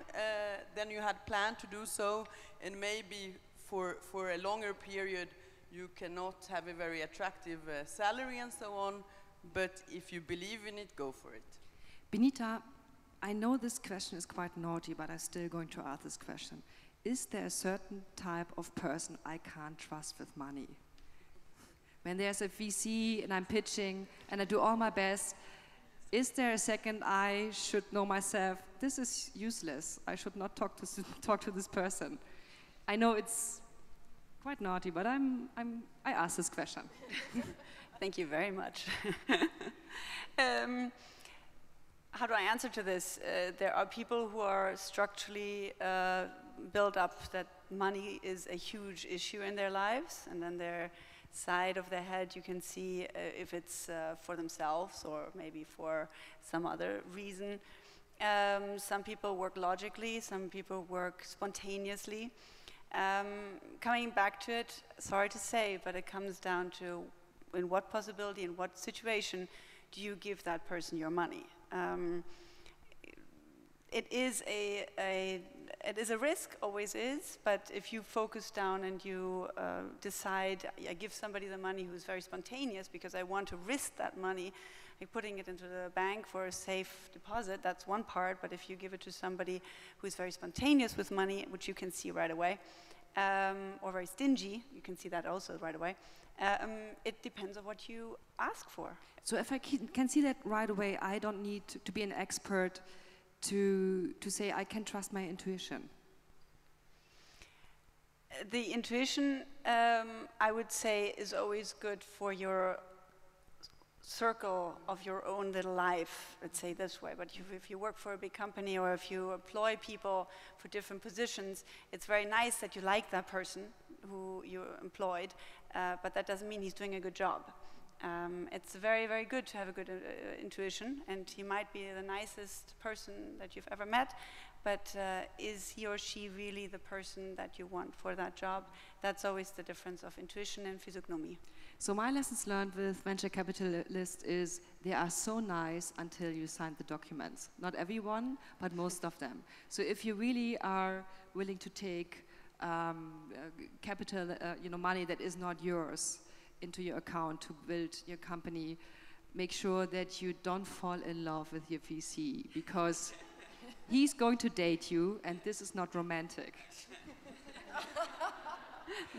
than you had planned to do so, and maybe for a longer period you cannot have a very attractive salary and so on, but if you believe in it, go for it. Benita, I know this question is quite naughty, but I'm still going to ask this question. Is there a certain type of person I can't trust with money? When there's a VC and I'm pitching and I do all my best, is there a second I should know myself, this is useless, I should not talk to this person? I know it's quite naughty, but I asked this question. Thank you very much. How do I answer to this? There are people who are structurally built up that money is a huge issue in their lives, and then their side of their head you can see if it's for themselves or maybe for some other reason. Some people work logically, some people work spontaneously. Coming back to it, sorry to say, but it comes down to in what possibility, in what situation do you give that person your money? It is a risk, always is, but if you focus down and you decide, I give somebody the money who's very spontaneous because I want to risk that money, like putting it into the bank for a safe deposit, that's one part, but if you give it to somebody who's very spontaneous with money, which you can see right away, or very stingy, you can see that also right away, it depends on what you ask for. So if I can see that right away, I don't need to be an expert to say I can trust my intuition. The intuition, I would say, is always good for your circle of your own little life, let's say this way. But if you work for a big company or if you employ people for different positions, it's very nice that you like that person who you employed, but that doesn't mean he's doing a good job. It's very, very good to have a good intuition, and he might be the nicest person that you've ever met, but is he or she really the person that you want for that job? That's always the difference of intuition and physiognomy. So my lessons learned with venture capitalists is they are so nice until you sign the documents. Not everyone, but most of them. So if you really are willing to take capital, money that is not yours into your account to build your company, make sure that you don't fall in love with your VC, because he's going to date you and this is not romantic.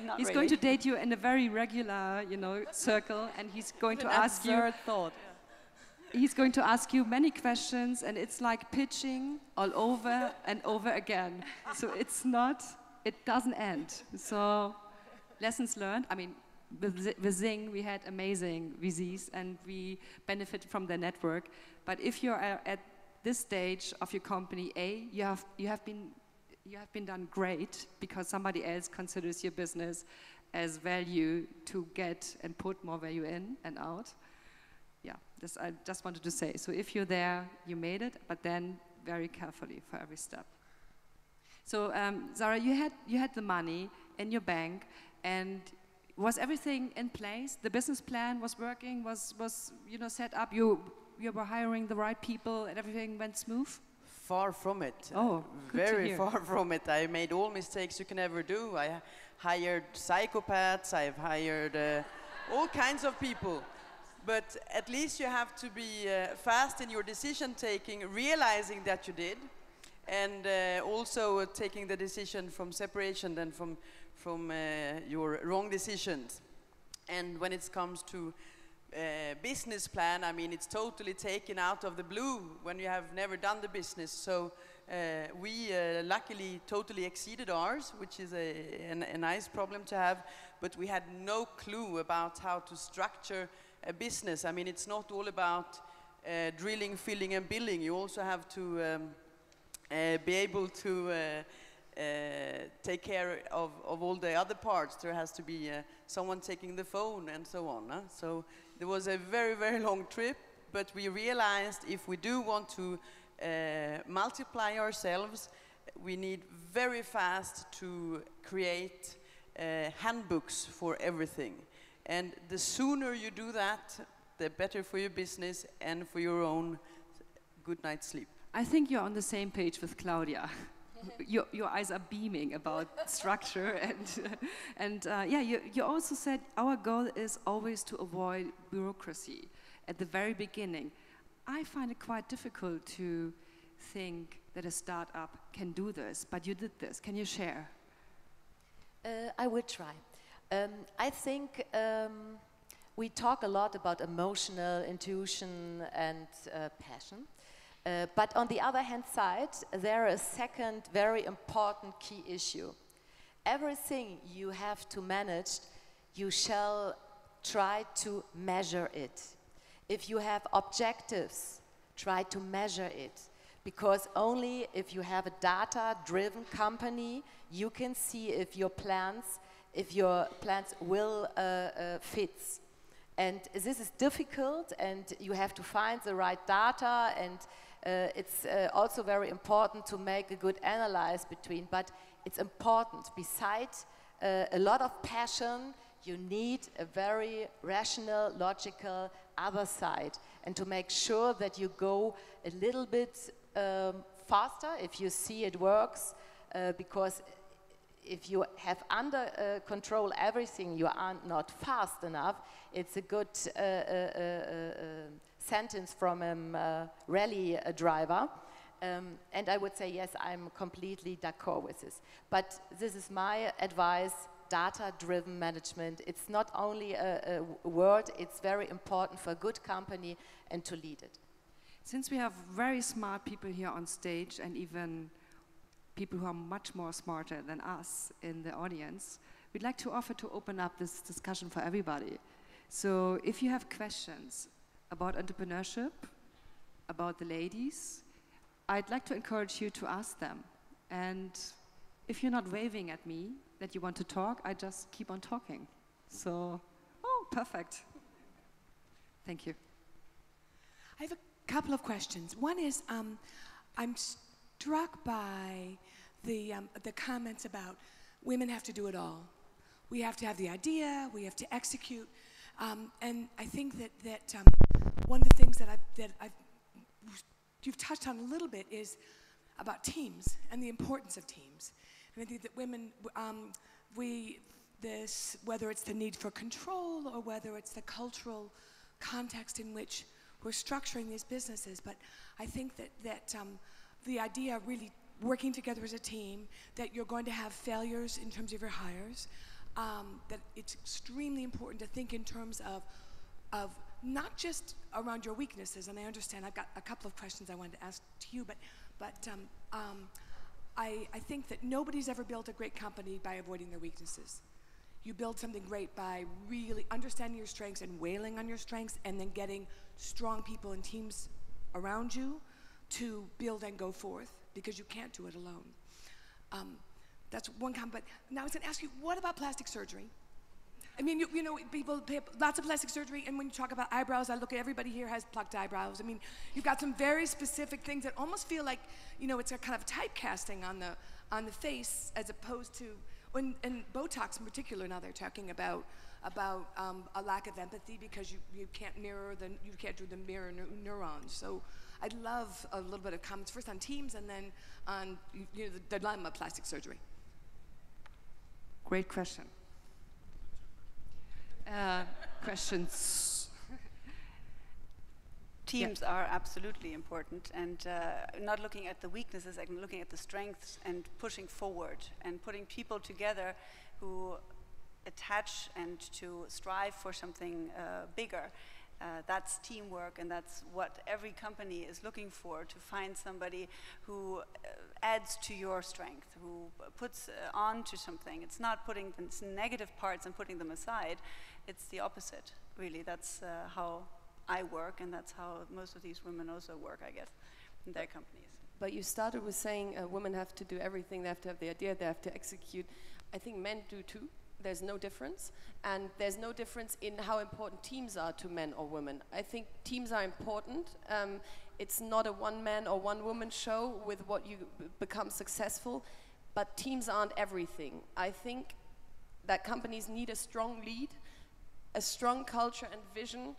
Not He's really. going to date you in a very regular, you know, circle, and he's going to ask you. Thought. He's going to ask you many questions, and it's like pitching all over and over again. So it doesn't end. So lessons learned. I mean, with Zing, we had amazing VCs, and we benefited from their network. But if you're at this stage of your company, you have been done great because somebody else considers your business as value to get and put more value in and out. Yeah, this I just wanted to say. So if you're there, you made it, but then very carefully for every step. So Sara, you had the money in your bank, and was everything in place? The business plan was working, was set up. You were hiring the right people, and everything went smooth. Far from it. Oh, good to very hear. far from it. I made all mistakes you can ever do. I hired psychopaths. I've hired all kinds of people. But at least you have to be fast in your decision taking, realizing that you did, and also taking the decision from separation than from your wrong decisions. And when it comes to business plan, I mean, it's totally taken out of the blue when you have never done the business. So we luckily totally exceeded ours, which is a nice problem to have, but we had no clue about how to structure a business. I mean, it's not all about drilling, filling, and billing. You also have to be able to take care of all the other parts. There has to be someone taking the phone and so on. So there was a very, very long trip, but we realized if we do want to multiply ourselves, we need very fast to create handbooks for everything. And the sooner you do that, the better for your business and for your own good night's sleep. I think you're on the same page with Claudia. Your eyes are beaming about structure, and yeah, you also said our goal is always to avoid bureaucracy at the very beginning. I find it quite difficult to think that a startup can do this, but you did this. Can you share? I will try. I think we talk a lot about emotional intuition and passion. But on the other hand side, there is a second very important key issue. Everything you have to manage, you shall try to measure it. If you have objectives, try to measure it. Because only if you have a data-driven company, you can see if your plans will fit. And this is difficult, and you have to find the right data, and it's also very important to make a good analysis between, but it's important. Besides a lot of passion, you need a very rational, logical other side, and to make sure that you go a little bit faster if you see it works, because if you have under control everything, you are not fast enough. It's a good sentence from a rally driver. And I would say, yes, I'm completely d'accord with this. But this is my advice, data-driven management. It's not only a word, it's very important for a good company and to lead it. Since we have very smart people here on stage, and even people who are much more smarter than us in the audience, we'd like to offer to open up this discussion for everybody. So if you have questions about entrepreneurship, about the ladies, I'd like to encourage you to ask them. And if you're not waving at me that you want to talk, I just keep on talking. So, oh, perfect. Thank you. I have a couple of questions. One is, I'm struck by the comments about women have to do it all. We have to have the idea, we have to execute, and I think that one of the things that you've touched on a little bit is about teams and the importance of teams. And I think that women, whether it's the need for control or whether it's the cultural context in which we're structuring these businesses, but I think that the idea of really working together as a team, that you're going to have failures in terms of your hires, that it's extremely important to think in terms of not just around your weaknesses, and I understand I've got a couple of questions I wanted to ask to you, but I think that nobody's ever built a great company by avoiding their weaknesses. You build something great by really understanding your strengths and wailing on your strengths, and then getting strong people and teams around you to build and go forth, because you can't do it alone. That's one comment. But now I was going to ask you, what about plastic surgery? I mean, you know, people pay lots of plastic surgery, and when you talk about eyebrows, I look at everybody here has plucked eyebrows. I mean, you've got some very specific things that almost feel like, you know, it's a kind of typecasting on the face, as opposed to, and Botox in particular. Now they're talking about a lack of empathy because you can't you can't do the mirror neurons. So I'd love a little bit of comments first on teams, and then on the dilemma of plastic surgery. Great question. Questions? Teams are absolutely important, and not looking at the weaknesses, like looking at the strengths and pushing forward and putting people together who attach and to strive for something bigger. That's teamwork, and that's what every company is looking for, to find somebody who adds to your strength, who puts on to something. It's not putting the negative parts and putting them aside. It's the opposite, really. That's how I work, and that's how most of these women also work, I guess, in their companies. But you started with saying women have to do everything. They have to have the idea, they have to execute. I think men do too. There's no difference. And there's no difference in how important teams are to men or women. I think teams are important. It's not a one-man or one-woman show with what you become successful, but teams aren't everything. I think that companies need a strong lead, a strong culture and vision,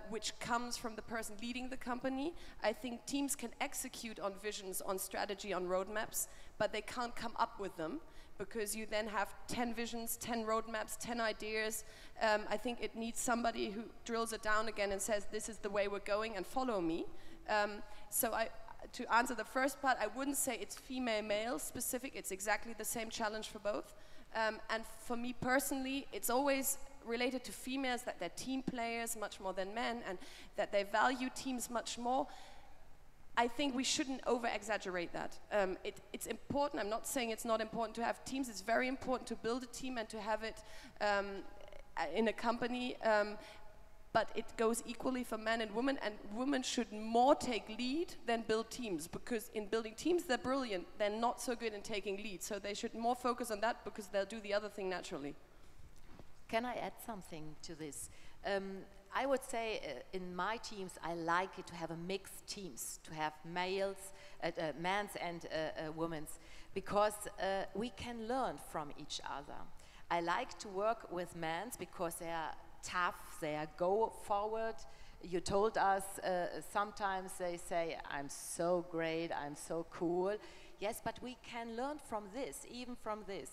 which comes from the person leading the company. I think teams can execute on visions, on strategy, on roadmaps, but they can't come up with them, because you then have 10 visions, 10 roadmaps, 10 ideas. I think it needs somebody who drills it down again and says, this is the way we're going, and follow me. To answer the first part, I wouldn't say it's female-male specific. It's exactly the same challenge for both. And for me personally, it's always related to females, that they're team players much more than men, and that they value teams much more. I think we shouldn't over-exaggerate that. It's important. I'm not saying it's not important to have teams. It's very important to build a team and to have it in a company. But it goes equally for men and women, and women should more take lead than build teams, because in building teams, they're brilliant. They're not so good in taking lead. So they should more focus on that, because they'll do the other thing naturally. Can I add something to this? I would say in my teams, I like it to have a mixed teams, to have men's and women's, because we can learn from each other. I like to work with men's because they are tough, they are go forward. You told us sometimes they say, I'm so great, I'm so cool. Yes, but we can learn from this, even from this.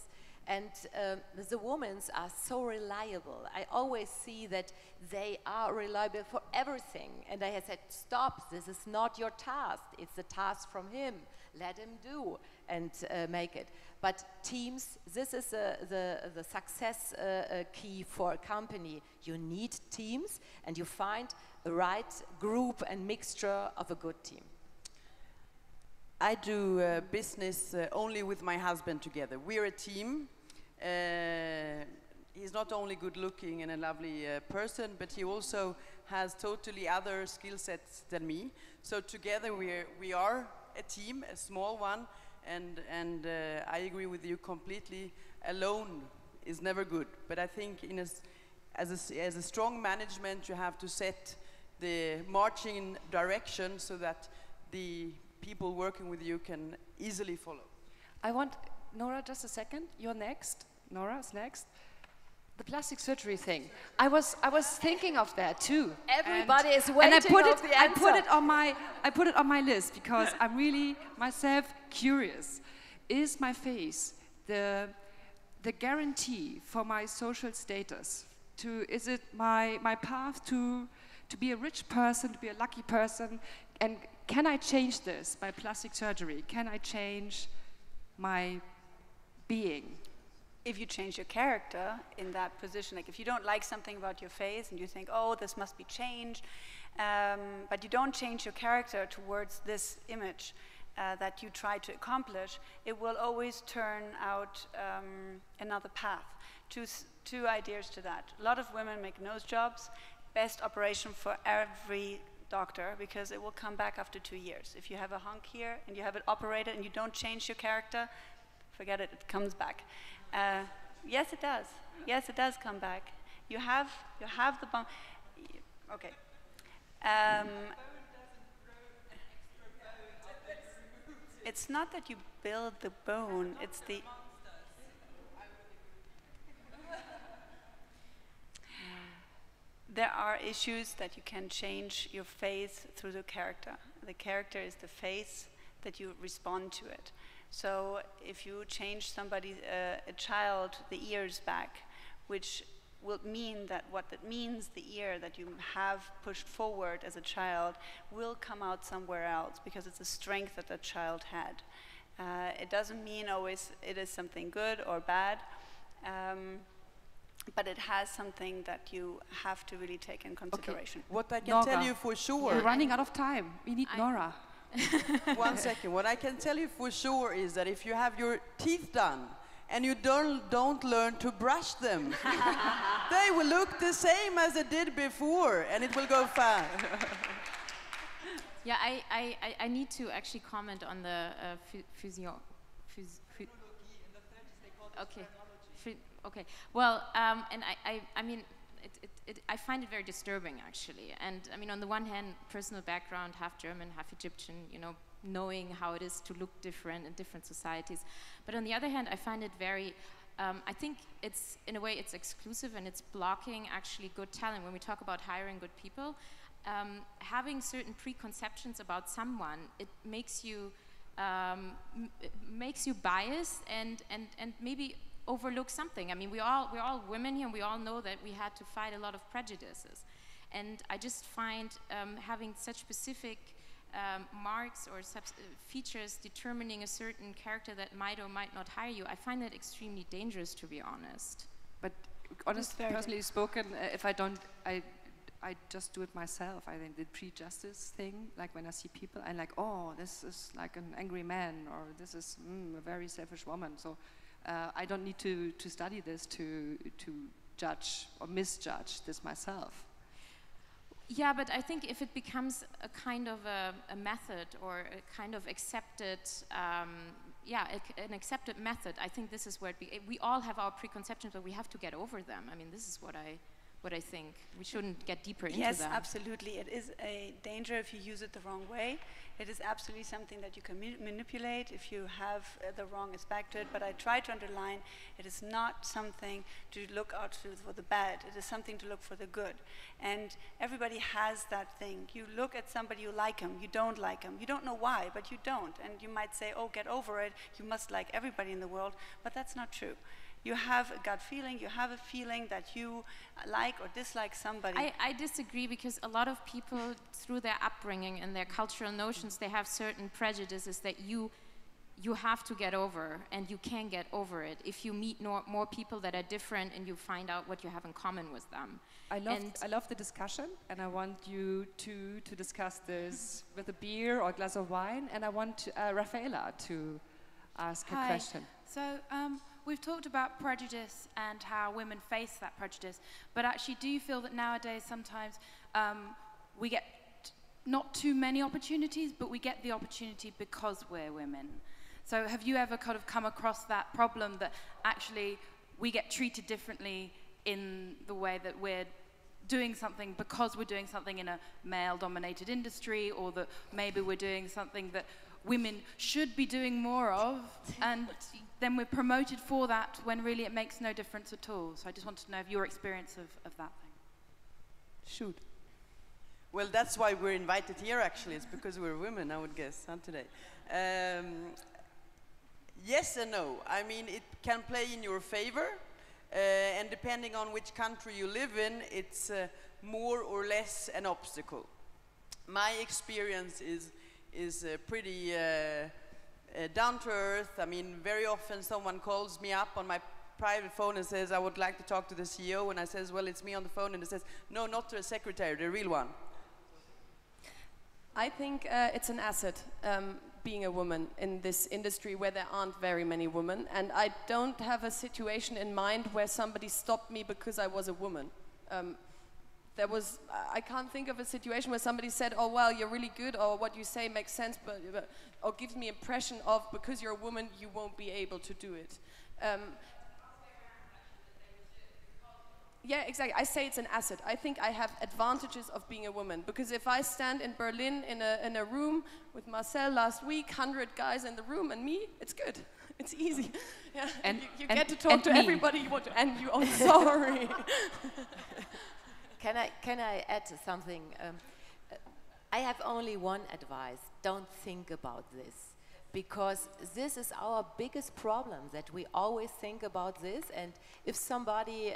And the women are so reliable. I always see that they are reliable for everything. And I have said, stop, this is not your task. It's a task from him. Let him do and make it. But teams, this is the success key for a company. You need teams, and you find the right group and mixture of a good team. I do business only with my husband together. We're a team. He's not only good looking and a lovely person, but he also has totally other skill sets than me. So together we are a team, a small one, and I agree with you completely. Alone is never good, but I think as a strong management, you have to set the marching direction so that the people working with you can easily follow. I want, Nora, just a second. You're next. Nora's next. The plastic surgery thing. I was thinking of that too. Everybody is waiting for the answer. I put it on my list because I'm really myself curious. Is my face the guarantee for my social status? Is it my path to be a rich person, to be a lucky person? And can I change this by plastic surgery? Can I change my being? if you change your character in that position, like if you don't like something about your face and you think, oh, this must be changed, but you don't change your character towards this image that you try to accomplish, it will always turn out another path. Two ideas to that. A lot of women make nose jobs, best operation for every doctor, because it will come back after 2 years. If you have a hunk here and you have it operated and you don't change your character, forget it, it comes back. Yes, it does. Yes, it does come back. You have the bone. Okay. It's not that you build the bone, it's the... There are issues that you can change your face through the character. The character is the face that you respond to it. So if you change somebody, a child, the ears back, which will mean that what that means, the ear that you have pushed forward as a child, will come out somewhere else because it's a strength that the child had. It doesn't mean always it is something good or bad, but it has something that you have to really take in consideration. Okay. What I can Nora. tell you for sure... We're running out of time. We need Nora. 1 second. What I can tell you for sure is that if you have your teeth done and you don't learn to brush them, they will look the same as they did before, and it will go fast. Yeah, I need to actually comment on the Okay. Well, and I mean, I find it very disturbing, actually. And I mean, on the one hand, personal background, half German, half Egyptian, you know, knowing how it is to look different in different societies. But on the other hand, I find it very, I think it's, in a way, it's exclusive and it's blocking actually good talent. When we talk about hiring good people, having certain preconceptions about someone, it makes you biased and maybe overlook something. I mean, we're all women here, and we all know that we had to fight a lot of prejudices. And I just find having such specific marks or features determining a certain character that might or might not hire you, I find that extremely dangerous, to be honest. But honestly, personally spoken, if I don't, I just do it myself. I think the pre-justice thing, like when I see people, I'm like, oh, this is like an angry man, or this is a very selfish woman. So I don't need to study this to judge or misjudge this myself. Yeah, but I think if it becomes a kind of a method or a kind of accepted, an accepted method, I think this is where we all have our preconceptions, but we have to get over them. I mean, this is what I think. We shouldn't get deeper into that. Yes, absolutely. It is a danger if you use it the wrong way. It is absolutely something that you can manipulate if you have the wrong aspect to it. But I try to underline, it is not something to look out for the bad. It is something to look for the good. And everybody has that thing. You look at somebody, you like him, you don't like him. You don't know why, but you don't. And you might say, oh, get over it. You must like everybody in the world. But that's not true. You have a gut feeling, you have a feeling that you like or dislike somebody. I disagree, because a lot of people, through their upbringing and their cultural notions, they have certain prejudices that you have to get over, and you can get over it if you meet more people that are different and you find out what you have in common with them. I love the discussion, and I want you to discuss this with a beer or a glass of wine, and I want Rafaela to ask a question. So, we've talked about prejudice and how women face that prejudice, but actually, do you feel that nowadays sometimes we get not too many opportunities, but we get the opportunity because we're women? So have you ever kind of come across that problem that actually we get treated differently in the way that we're doing something because we're doing something in a male-dominated industry, or that maybe we're doing something that women should be doing more of, and then we're promoted for that when really it makes no difference at all? So I just wanted to know of your experience of that thing. Shoot. Well, that's why we're invited here, actually. It's because we're women, I would guess, huh, today. Yes and no. I mean, it can play in your favor, and depending on which country you live in, it's more or less an obstacle. My experience is pretty down to earth. I mean, very often someone calls me up on my private phone and says, I would like to talk to the CEO, and I says, well, it's me on the phone, and it says, no, not the secretary, the real one. I think it's an asset, being a woman in this industry where there aren't very many women, and I don't have a situation in mind where somebody stopped me because I was a woman. I can't think of a situation where somebody said, oh, well, you're really good, or what you say makes sense, or gives me impression of, because you're a woman, you won't be able to do it. Yeah, exactly. I say it's an asset. I think I have advantages of being a woman, because if I stand in Berlin in a room with Marcel last week, 100 guys in the room, and me, it's good. It's easy. Yeah, and you get to talk to everybody you want to, and you. Oh, sorry. Can I add something? I have only one advice: don't think about this, because this is our biggest problem, that we always think about this, and if somebody,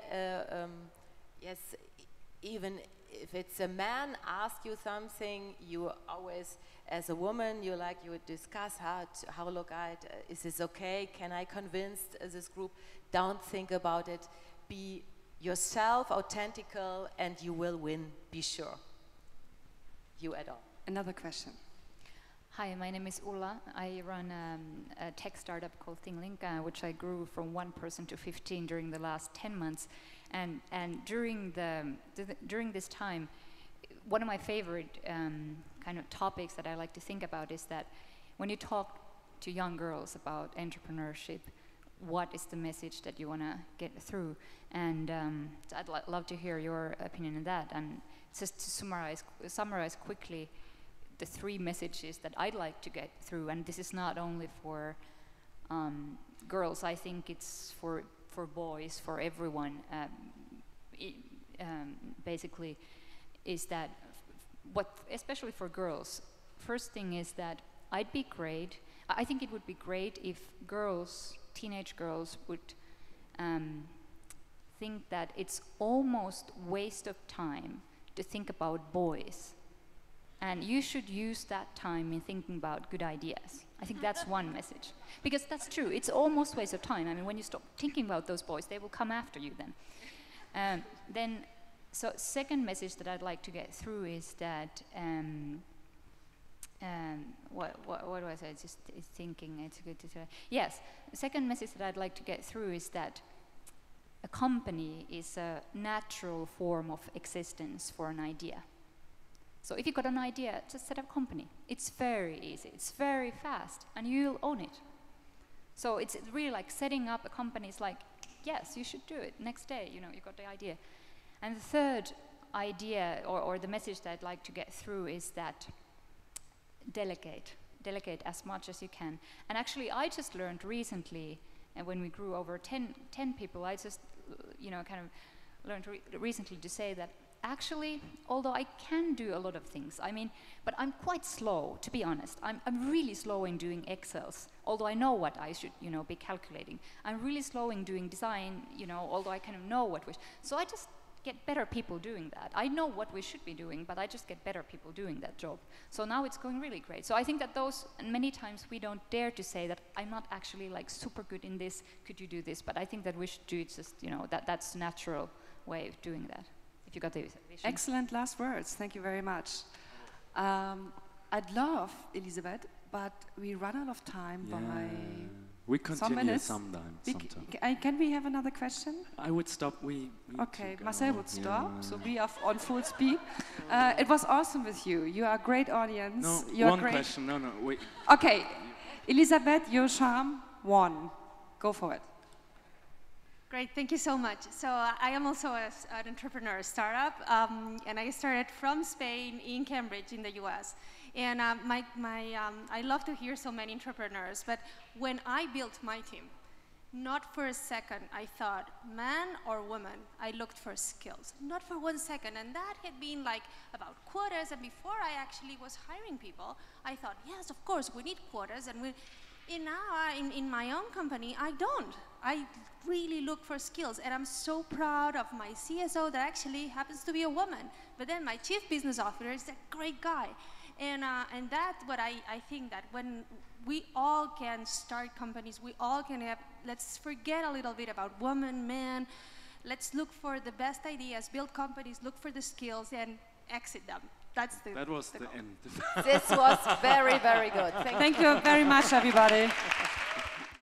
yes, even if it's a man asks you something, you always, as a woman, you would discuss how look at, is this okay, can I convince this group? Don't think about it, be yourself, authentical, and you will win, be sure. You at all. Another question. Hi, my name is Ulla. I run a tech startup called ThingLink, which I grew from 1 person to 15 during the last 10 months. And during this time, one of my favorite kind of topics that I like to think about is that when you talk to young girls about entrepreneurship, what is the message that you want to get through? And so I'd love to hear your opinion on that. And just to summarize quickly, the 3 messages that I'd like to get through, and this is not only for girls, I think it's for boys, for everyone, basically, is that, especially for girls, first thing is that I think it would be great if teenage girls would think that it's almost waste of time to think about boys. And you should use that time in thinking about good ideas. I think that's one message. Because that's true, it's almost waste of time. I mean, when you stop thinking about those boys, they will come after you then. So second message that I'd like to get through is that, what was I just thinking, it's good to say. Yes, the second message that I'd like to get through is that a company is a natural form of existence for an idea. So if you've got an idea, just set up a company. It's very easy, it's very fast, and you'll own it. So it's really like setting up a company. It's like, yes, you should do it. Next day, you got the idea. And the third idea, or the message that I'd like to get through is that delegate as much as you can. And actually, I just learned recently, and when we grew over 10 people, I just, kind of learned recently to say that actually, although I can do a lot of things, but I'm quite slow, to be honest. I'm really slow in doing Excels, although I know what I should, be calculating. I'm really slow in doing design, although I kind of know what so I just get better people doing that. I know what we should be doing, but I just get better people doing that job. So now it's going really great. So I think that and many times we don't dare to say that I'm not actually like super good in this, could you do this? But I think that we should do it just, that's the natural way of doing that. If you got the vision. Excellent last words. Thank you very much. I'd love, Elisabeth, but we run out of time by we continue some minutes. Sometime. Can we have another question? I would stop. Okay, Marcel would stop, so we are on full speed. It was awesome with you. You are a great audience. No, You're one great. question. No, wait. Okay, Elisabeth, your charm, 1. Go for it. Great, thank you so much. So I am also an entrepreneur startup, and I started from Spain in Cambridge in the US. And I love to hear so many entrepreneurs, but when I built my team, not for a second I thought man or woman. I looked for skills, not for 1 second. And that had been like about quotas, and before I actually was hiring people, I thought, yes, of course, we need quotas, and now in my own company, I don't. I really look for skills, and I'm so proud of my CSO that actually happens to be a woman. But then my chief business officer is a great guy. And that's what I think, that when we all can start companies, we all can have, let's forget a little bit about woman, man, let's look for the best ideas, build companies, look for the skills, and exit them. That's the That was the the goal. end. This was very, very good. Thank you very much, everybody.